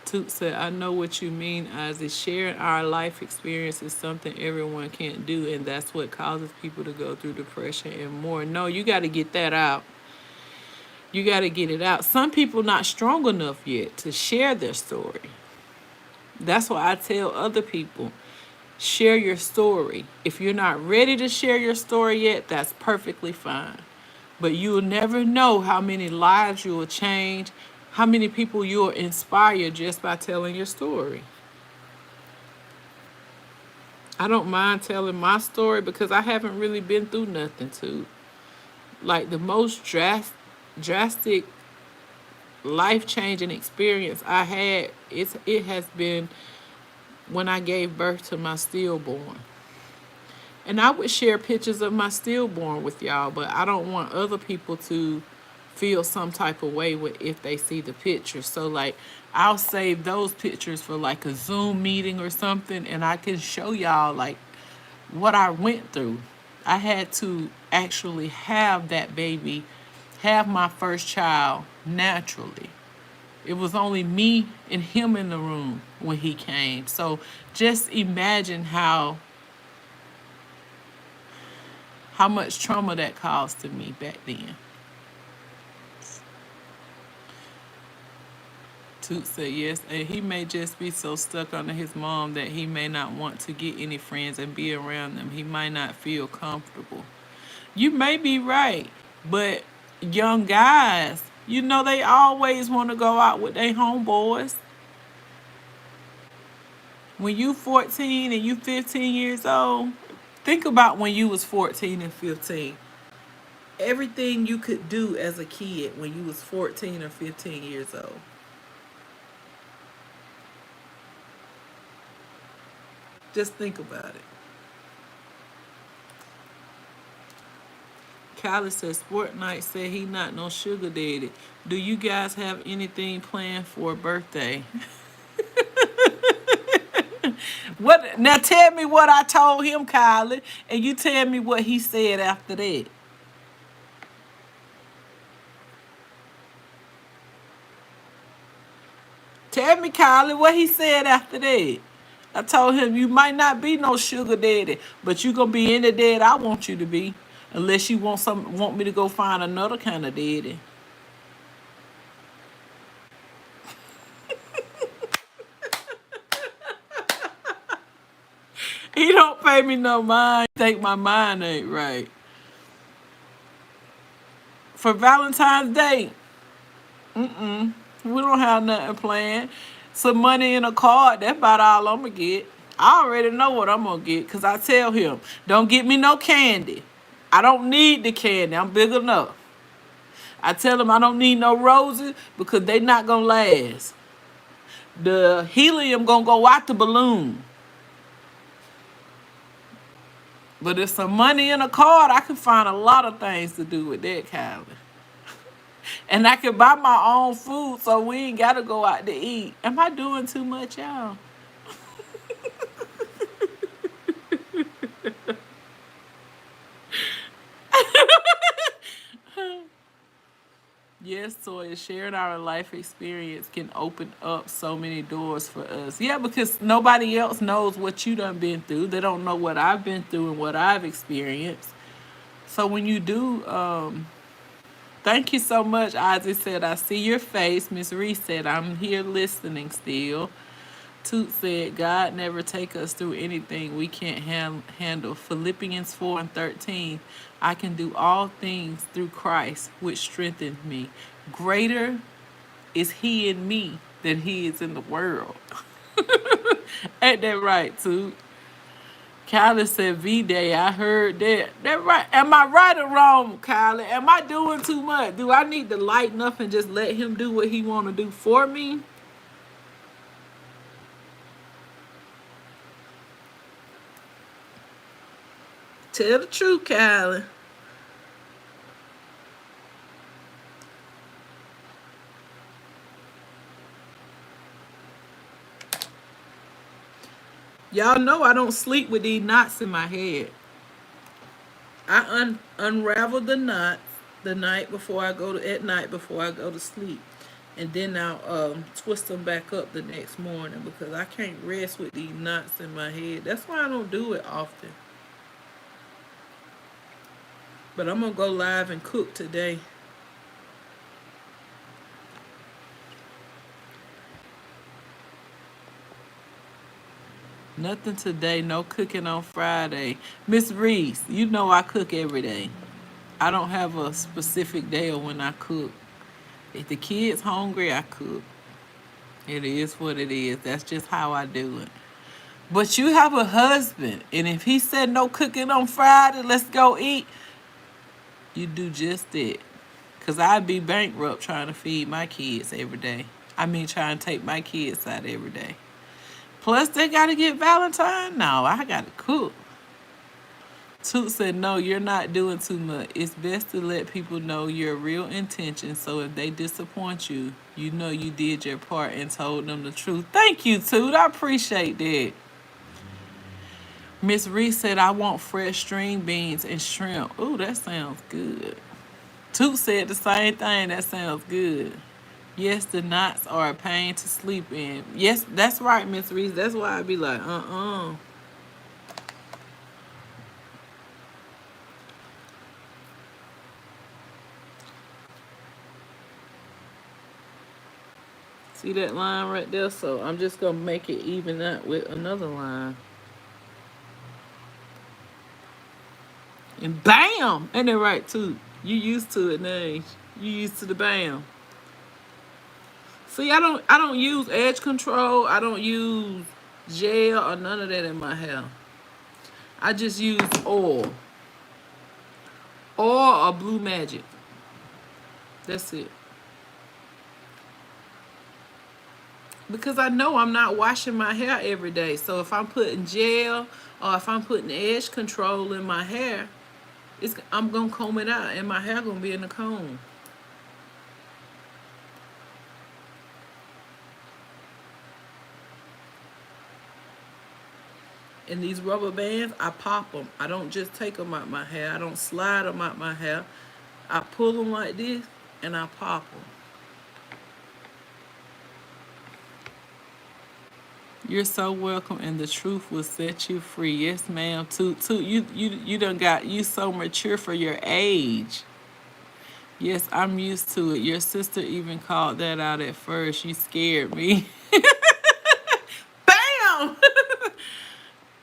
A: Toot said, I know what you mean, Ozzy. Sharing our life experience is something everyone can't do, and that's what causes people to go through depression and more. No, you got to get that out. You got to get it out. Some people not strong enough yet to share their story. That's why I tell other people, share your story. If you're not ready to share your story yet, that's perfectly fine. But you'll never know how many lives you will change, how many people you'll inspire just by telling your story. I don't mind telling my story because I haven't really been through nothing too. Like, the most drastic life-changing experience I had, it has been when I gave birth to my stillborn. And I would share pictures of my stillborn with y'all, but I don't want other people to feel some type of way if they see the pictures. So, like, I'll save those pictures for like a Zoom meeting or something, and I can show y'all like what I went through. I had to actually have that baby, have my first child naturally. It was only me and him in the room when he came. So just imagine how much trauma that caused to me back then. Toot said yes, and he may just be so stuck under his mom that he may not want to get any friends and be around them. He might not feel comfortable. You may be right, but young guys, you know, they always want to go out with their homeboys. When you 14 and you 15 years old, think about when you was 14 and 15. Everything you could do as a kid when you was 14 or 15 years old. Just think about it. Callie said Sport Night said he not no sugar daddy. Do you guys have anything planned for a birthday? What now, tell me what I told him, Kylie, and you tell me what he said after that. Tell me, Kylie, what he said after that. I told him you might not be no sugar daddy, but you gonna be any dad I want you to be. Unless you want me to go find another kind of daddy. He don't pay me no mind. Think my mind ain't right. For Valentine's Day, we don't have nothing planned. Some money in a card, that's about all I'm gonna get. I already know what I'm gonna get because I tell him, don't get me no candy. I don't need the candy. I'm big enough. I tell him I don't need no roses because they not gonna last. The helium gonna go out the balloon. But if some money in a card, I can find a lot of things to do with that, Kylie. And I can buy my own food so we ain't gotta go out to eat. Am I doing too much, y'all? Yes, Toya, sharing our life experience can open up so many doors for us. Yeah, because nobody else knows what you done been through. They don't know what I've been through and what I've experienced. So when you do, thank you so much. Ozzy said, I see your face. Miss Reese said, I'm here listening still. Toot said, God never take us through anything we can't handle. Philippians 4 and 13, I can do all things through Christ, which strengthens me. Greater is he in me than he is in the world. Ain't that right, Toot? Kylie said, V-Day, I heard that. That right. Am I right or wrong, Kylie? Am I doing too much? Do I need to lighten up and just let him do what he want to do for me? Tell the truth, Kylie. Y'all know I don't sleep with these knots in my head. I unravel the knots the night before I go to at night before I go to sleep, and then I'll twist them back up the next morning because I can't rest with these knots in my head. That's why I don't do it often. But I'm gonna go live and cook today. Nothing today, no cooking on Friday. Miss Reese, you know I cook every day. I don't have a specific day of when I cook. If the kid's hungry, I cook. It is what it is. That's just how I do it. But you have a husband, and if he said no cooking on Friday, let's go eat, you do just that. Because I'd be bankrupt trying to feed my kids every day. I mean, trying to take my kids out every day. Plus, they got to get Valentine. No, I got to cook. Toot said, no, you're not doing too much. It's best to let people know your real intention so if they disappoint you, you know you did your part and told them the truth. Thank you, Toot. I appreciate that. Miss Reese said, I want fresh string beans and shrimp. Ooh, that sounds good. Toot said the same thing. That sounds good. Yes, the knots are a pain to sleep in. Yes, that's right, Miss Reese. That's why I be like, See that line right there? So I'm just going to make it even out with another line. And bam! Ain't that right, too? You used to it now. You used to the bam. See, I don't use edge control. I don't use gel or none of that in my hair. I just use oil. Oil or Blue Magic. That's it. because I know I'm not washing my hair every day. So if I'm putting gel or if I'm putting edge control in my hair, I'm gonna comb it out and my hair gonna be in the comb. And these rubber bands, I pop them. I don't just take them out my hair. I don't slide them out my hair. I pull them like this and I pop them. You're so welcome, and the truth will set you free. Yes, ma'am. Toot. You done got you so mature for your age. Yes, I'm used to it. Your sister even called that out at first. You scared me. Bam!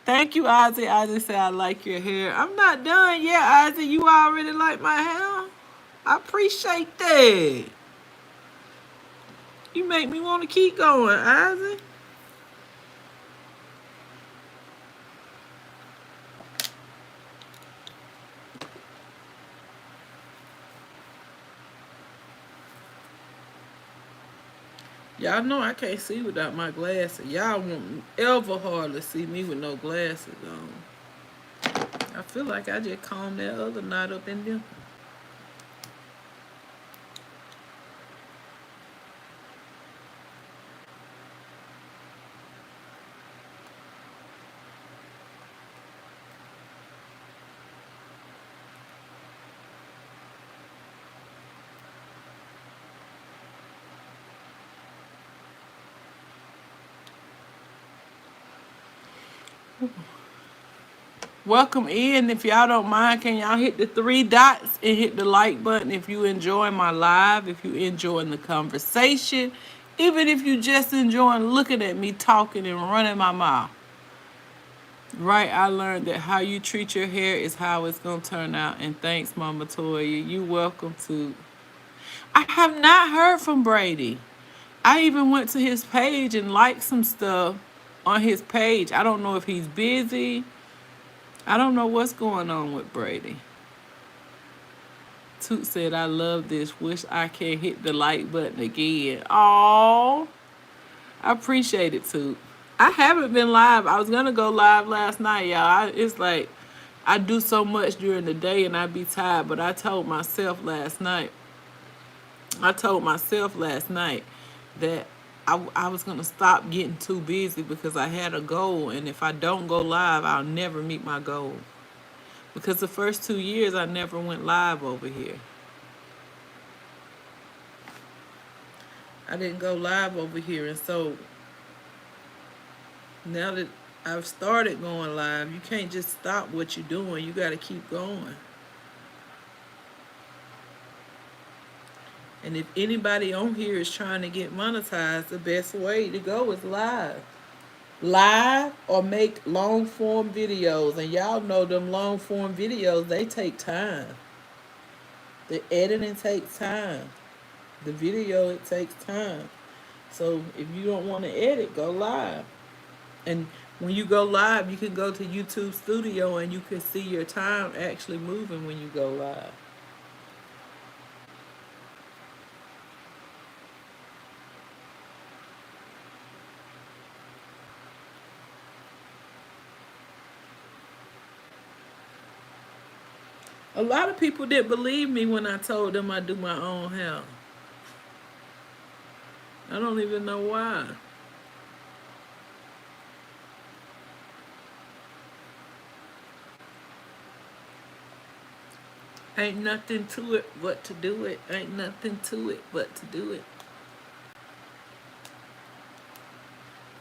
A: Thank you, Ozzy. Ozzy said I like your hair. I'm not done yet, Ozzy. You already like my hair? I appreciate that. You make me want to keep going, Ozzy. Y'all know I can't see without my glasses. Y'all won't ever hardly see me with no glasses on. I feel like I just combed that other knot up in there. Welcome in. If y'all don't mind, can y'all hit the three dots and hit the like button if you enjoy my live, if you enjoying the conversation, even if you just enjoying looking at me talking and running my mouth. Right, I learned that how you treat your hair is how it's gonna turn out. And thanks, Mama Toya. You welcome to. I have not heard from Brady. I even went to his page and liked some stuff on his page. I don't know if he's busy. I don't know what's going on with Brady. Toot said, I love this. Wish I can hit the like button again. Aww. I appreciate it, Toot. I haven't been live. I was going to go live last night, y'all. It's like I do so much during the day and I be tired. But I told myself last night that I was going to stop getting too busy because I had a goal. And if I don't go live, I'll never meet my goal. Because the first 2 years, I never went live over here. I didn't go live over here. And so now that I've started going live, you can't just stop what you're doing. You got to keep going. And if anybody on here is trying to get monetized, the best way to go is live. Live or make long form videos. And y'all know them long form videos, they take time. The editing takes time. The video, it takes time. So if you don't want to edit, go live. And when you go live, you can go to YouTube Studio and you can see your time actually moving when you go live. A lot of people didn't believe me when I told them I do my own hair. I don't even know why. Ain't nothing to it but to do it. Ain't nothing to it but to do it.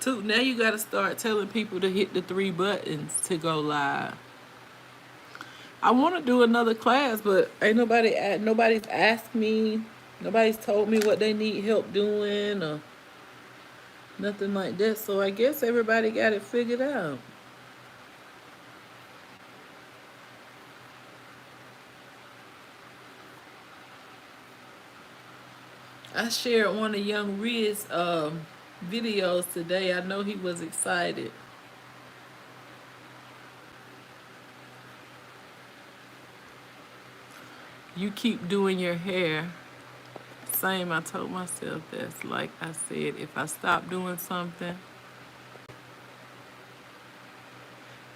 A: Too, now you got to start telling people to hit the 3 buttons to go live. I want to do another class, but ain't nobody's asked me. Nobody's told me what they need help doing or nothing like that. So I guess everybody got it figured out. I shared one of Young Riz's videos today. I know he was excited. You keep doing your hair Same, I told myself that's like I said, if I stop doing something.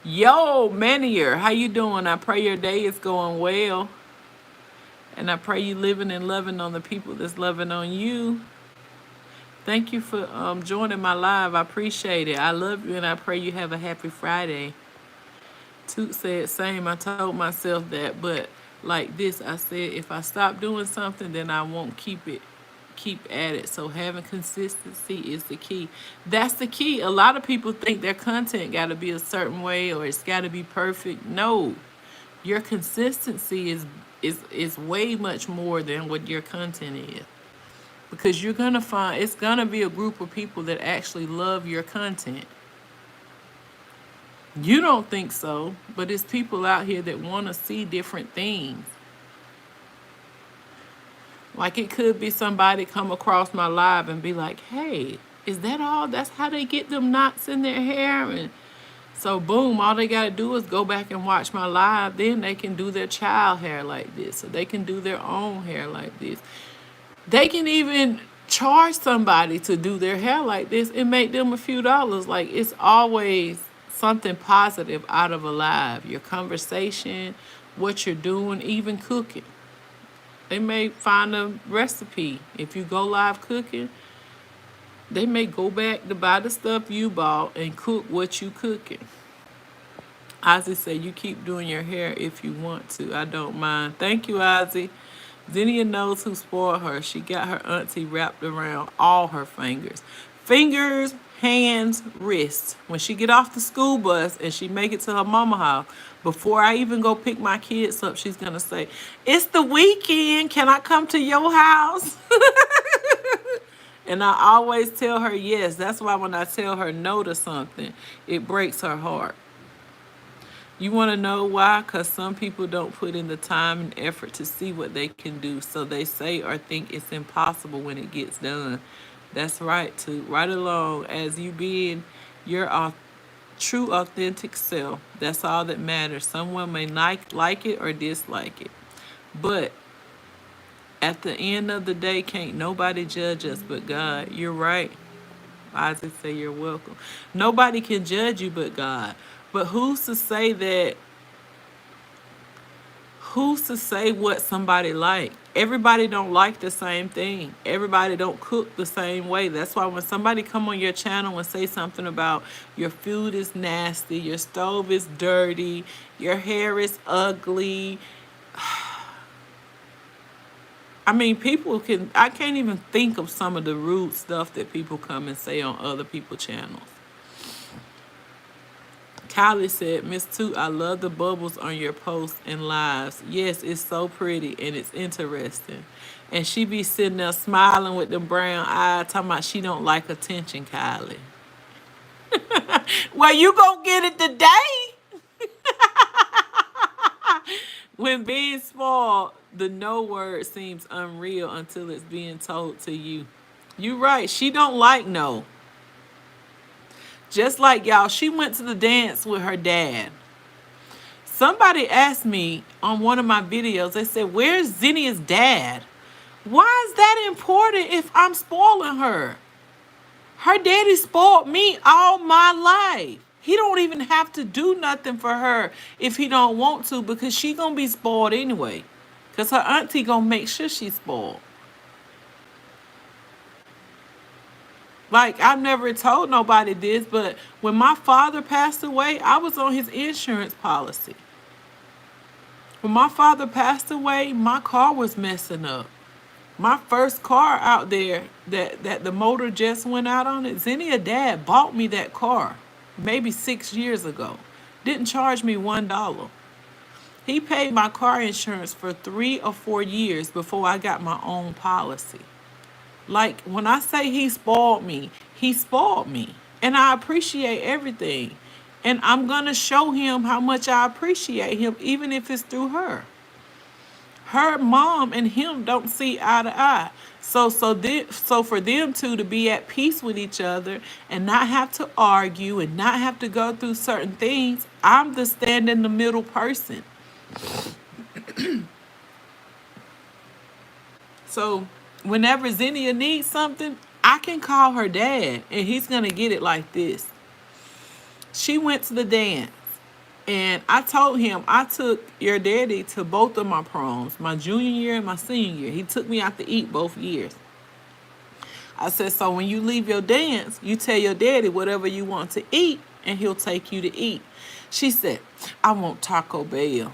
A: Yo, Manier, how you doing? I pray your day is going well. And I pray you living and loving on the people that's loving on you. Thank you for joining my live. I appreciate it. I love you and I pray you have a happy Friday. Toot said same. I told myself that, but like this, I said if I stop doing something, then I won't keep at it. So having consistency is the key. That's the key. A lot of people think their content got to be a certain way or it's got to be perfect. No, your consistency is way much more than what your content is. Because you're gonna find it's gonna be a group of people that actually love your content. You don't think so, but it's people out here that want to see different things. Like it could be somebody come across my live and be like, hey, is that all? That's how they get them knots in their hair? And so boom, all they gotta do is go back and watch my live. Then they can do their child hair like this. So they can do their own hair like this. They can even charge somebody to do their hair like this and make them a few dollars. Like it's always something positive out of a live. Your conversation, what you're doing, even cooking. They may find a recipe. If you go live cooking, they may go back to buy the stuff you bought and cook what you cooking. Ozzy said you keep doing your hair if you want to. I don't mind. Thank you, Ozzy. Zinnia knows who spoiled her. She got her auntie wrapped around all her fingers. Fingers, hands, wrists. When she get off the school bus and she make it to her mama house, before I even go pick my kids up, she's going to say, it's the weekend. Can I come to your house? And I always tell her yes. That's why when I tell her no to something, it breaks her heart. You want to know why? Because some people don't put in the time and effort to see what they can do. So they say or think it's impossible when it gets done. That's right, too. Right along as you being your true, authentic self. That's all that matters. Someone may like it or dislike it. But at the end of the day, can't nobody judge us but God. You're right. Isaac say you're welcome. Nobody can judge you but God. But who's to say what somebody like? Everybody don't like the same thing. Everybody don't cook the same way. That's why when somebody come on your channel and say something about your food is nasty, your stove is dirty, your hair is ugly. I mean, I can't even think of some of the rude stuff that people come and say on other people's channels. Kylie said, Miss Toot, I love the bubbles on your posts and lives. Yes, it's so pretty and it's interesting. And she be sitting there smiling with them brown eyes, talking about she don't like attention, Kylie. Well, you gonna get it today. When being spoiled, the no word seems unreal until it's being told to you. You right. She don't like no. Just like y'all, she went to the dance with her dad. Somebody asked me on one of my videos, they said, where's Zinnia's dad? Why is that important if I'm spoiling her? Her daddy spoiled me all my life. He don't even have to do nothing for her if he don't want to, because she gonna be spoiled anyway. Because her auntie gonna make sure she's spoiled. Like, I've never told nobody this, but when my father passed away, I was on his insurance policy. When my father passed away, my car was messing up. My first car out there that the motor just went out on it, Zinnia dad bought me that car maybe 6 years ago. Didn't charge me $1. He paid my car insurance for 3 or 4 years before I got my own policy. Like, when I say he spoiled me, he spoiled me. And I appreciate everything. And I'm going to show him how much I appreciate him, even if it's through her. Her mom and him don't see eye to eye. So for them two to be at peace with each other and not have to argue and not have to go through certain things, I'm the stand in the middle person. So whenever Xenia needs something, I can call her dad and he's going to get it like this. She went to the dance and I told him I took your daddy to both of my proms, my junior year and my senior year. He took me out to eat both years. I said, so when you leave your dance, you tell your daddy whatever you want to eat and he'll take you to eat. She said, I want Taco Bell.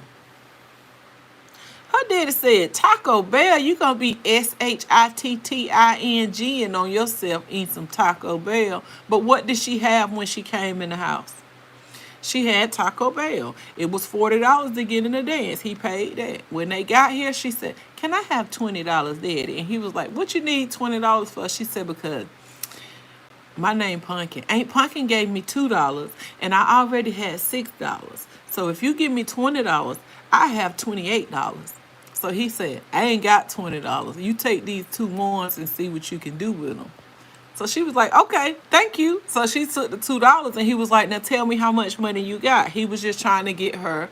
A: Her daddy said, Taco Bell, you going to be SHITTING and on yourself eating some Taco Bell. But what did she have when she came in the house? She had Taco Bell. It was $40 to get in the dance. He paid that. When they got here, she said, can I have $20, Daddy? And he was like, what you need $20 for? She said, because my name Pumpkin. Aunt Pumpkin gave me $2 and I already had $6. So if you give me $20, I have $28. So he said, I ain't got $20. You take these 2 ones and see what you can do with them. So she was like, okay, thank you. So she took the $2 and he was like, now tell me how much money you got. He was just trying to get her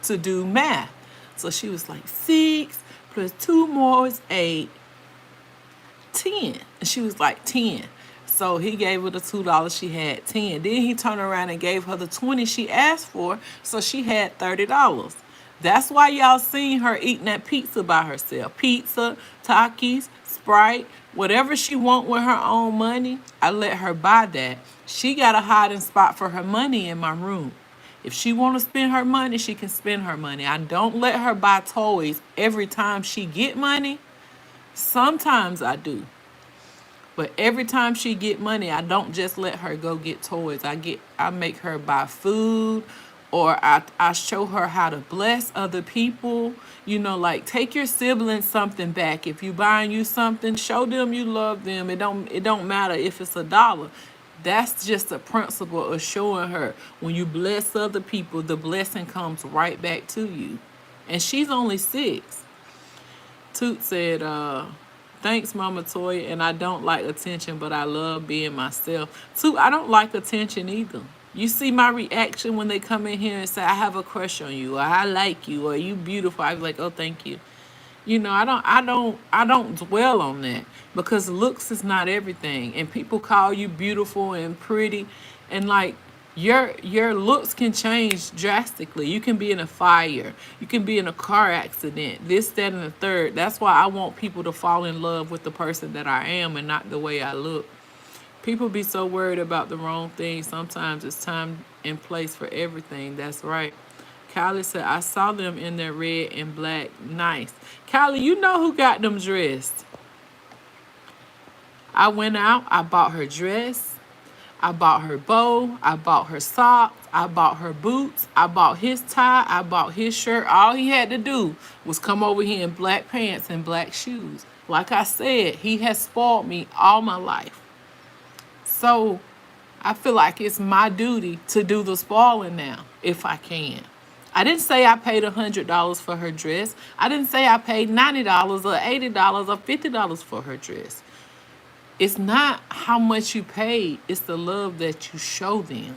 A: to do math. So she was like, 6 plus 2 more is 8, 10. And she was like, 10. So he gave her the $2, she had 10. Then he turned around and gave her the 20 she asked for, so she had $30. That's why y'all seen her eating that pizza by herself. Pizza, Takis, Sprite, whatever she want with her own money, I let her buy that. She got a hiding spot for her money in my room. If she want to spend her money, she can spend her money. I don't let her buy toys every time she get money. Sometimes I do. But every time she get money, I don't just let her go get toys. I make her buy food, or I show her how to bless other people. You know, like take your siblings something back. If you buying you something, show them you love them. It don't matter if it's $1. That's just a principle of showing her when you bless other people, the blessing comes right back to you. And she's only 6. Toot said, thanks, Mama Toya, and I don't like attention, but I love being myself. Toot, I don't like attention either. You see my reaction when they come in here and say, I have a crush on you, or I like you, or you beautiful. I be like, oh, thank you. You know, I don't dwell on that because looks is not everything. And people call you beautiful and pretty, and like your looks can change drastically. You can be in a fire, you can be in a car accident, this, that, and the third. That's why I want people to fall in love with the person that I am and not the way I look. People be so worried about the wrong thing. Sometimes it's time and place for everything. That's right. Kylie said, I saw them in their red and black. Nice. Kylie, you know who got them dressed. I went out, I bought her dress, I bought her bow, I bought her socks, I bought her boots, I bought his tie, I bought his shirt. All he had to do was come over here in black pants and black shoes. Like I said, he has spoiled me all my life. So I feel like it's my duty to do the spoiling now, if I can. I didn't say I paid $100 for her dress. I didn't say I paid $90 or $80 or $50 for her dress. It's not how much you paid. It's the love that you show them.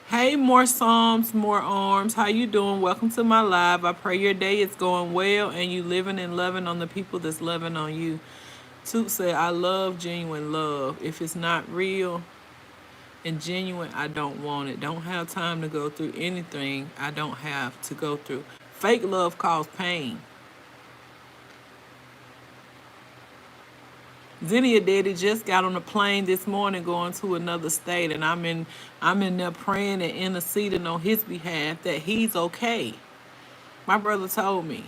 A: Hey, more Psalms, more arms. How you doing? Welcome to my live. I pray your day is going well and you living and loving on the people that's loving on you. Toot said, I love genuine love. If it's not real and genuine, I don't want it. Don't have time to go through anything I don't have to go through. Fake love causes pain. Xenia daddy just got on a plane this morning going to another state, and I'm in there praying and interceding on his behalf that he's okay. My brother told me,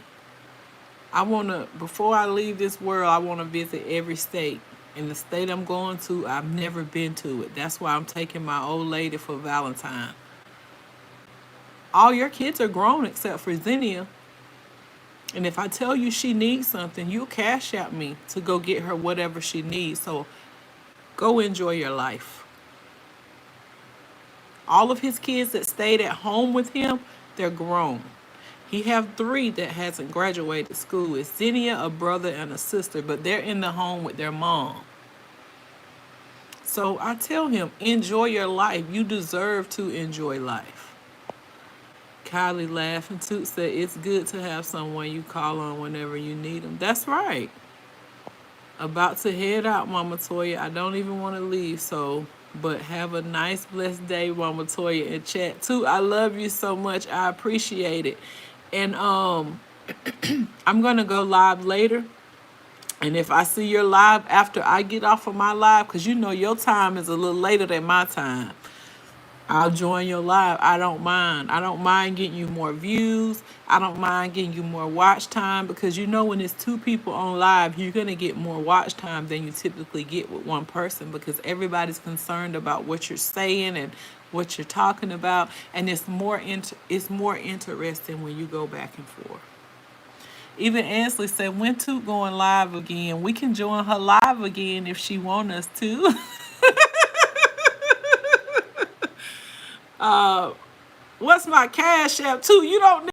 A: before I leave this world, I want to visit every state. And the state I'm going to, I've never been to it. That's why I'm taking my old lady for Valentine. All your kids are grown except for Xenia. And if I tell you she needs something, you'll cash out me to go get her whatever she needs. So go enjoy your life. All of his kids that stayed at home with him, they're grown. He have 3 that hasn't graduated school. It's Xenia, a brother, and a sister, but they're in the home with their mom. So I tell him, enjoy your life. You deserve to enjoy life. Kylie laughing. Toot said it's good to have someone you call on whenever you need them. That's right. About to head out, Mama Toya. I don't even want to leave, so but have a nice blessed day, Mama Toya, and chat too. I love you so much. I appreciate it. And I'm gonna go live later. And if I see your live after I get off of my live, because you know your time is a little later than my time, I'll join your live. I don't mind. I don't mind getting you more views. I don't mind getting you more watch time because you know when it's two people on live, you're going to get more watch time than you typically get with one person because everybody's concerned about what you're saying and what you're talking about, and it's more interesting when you go back and forth. Even Ansley said, when Toot going live again? We can join her live again if she want us to. What's my cash app too? You don't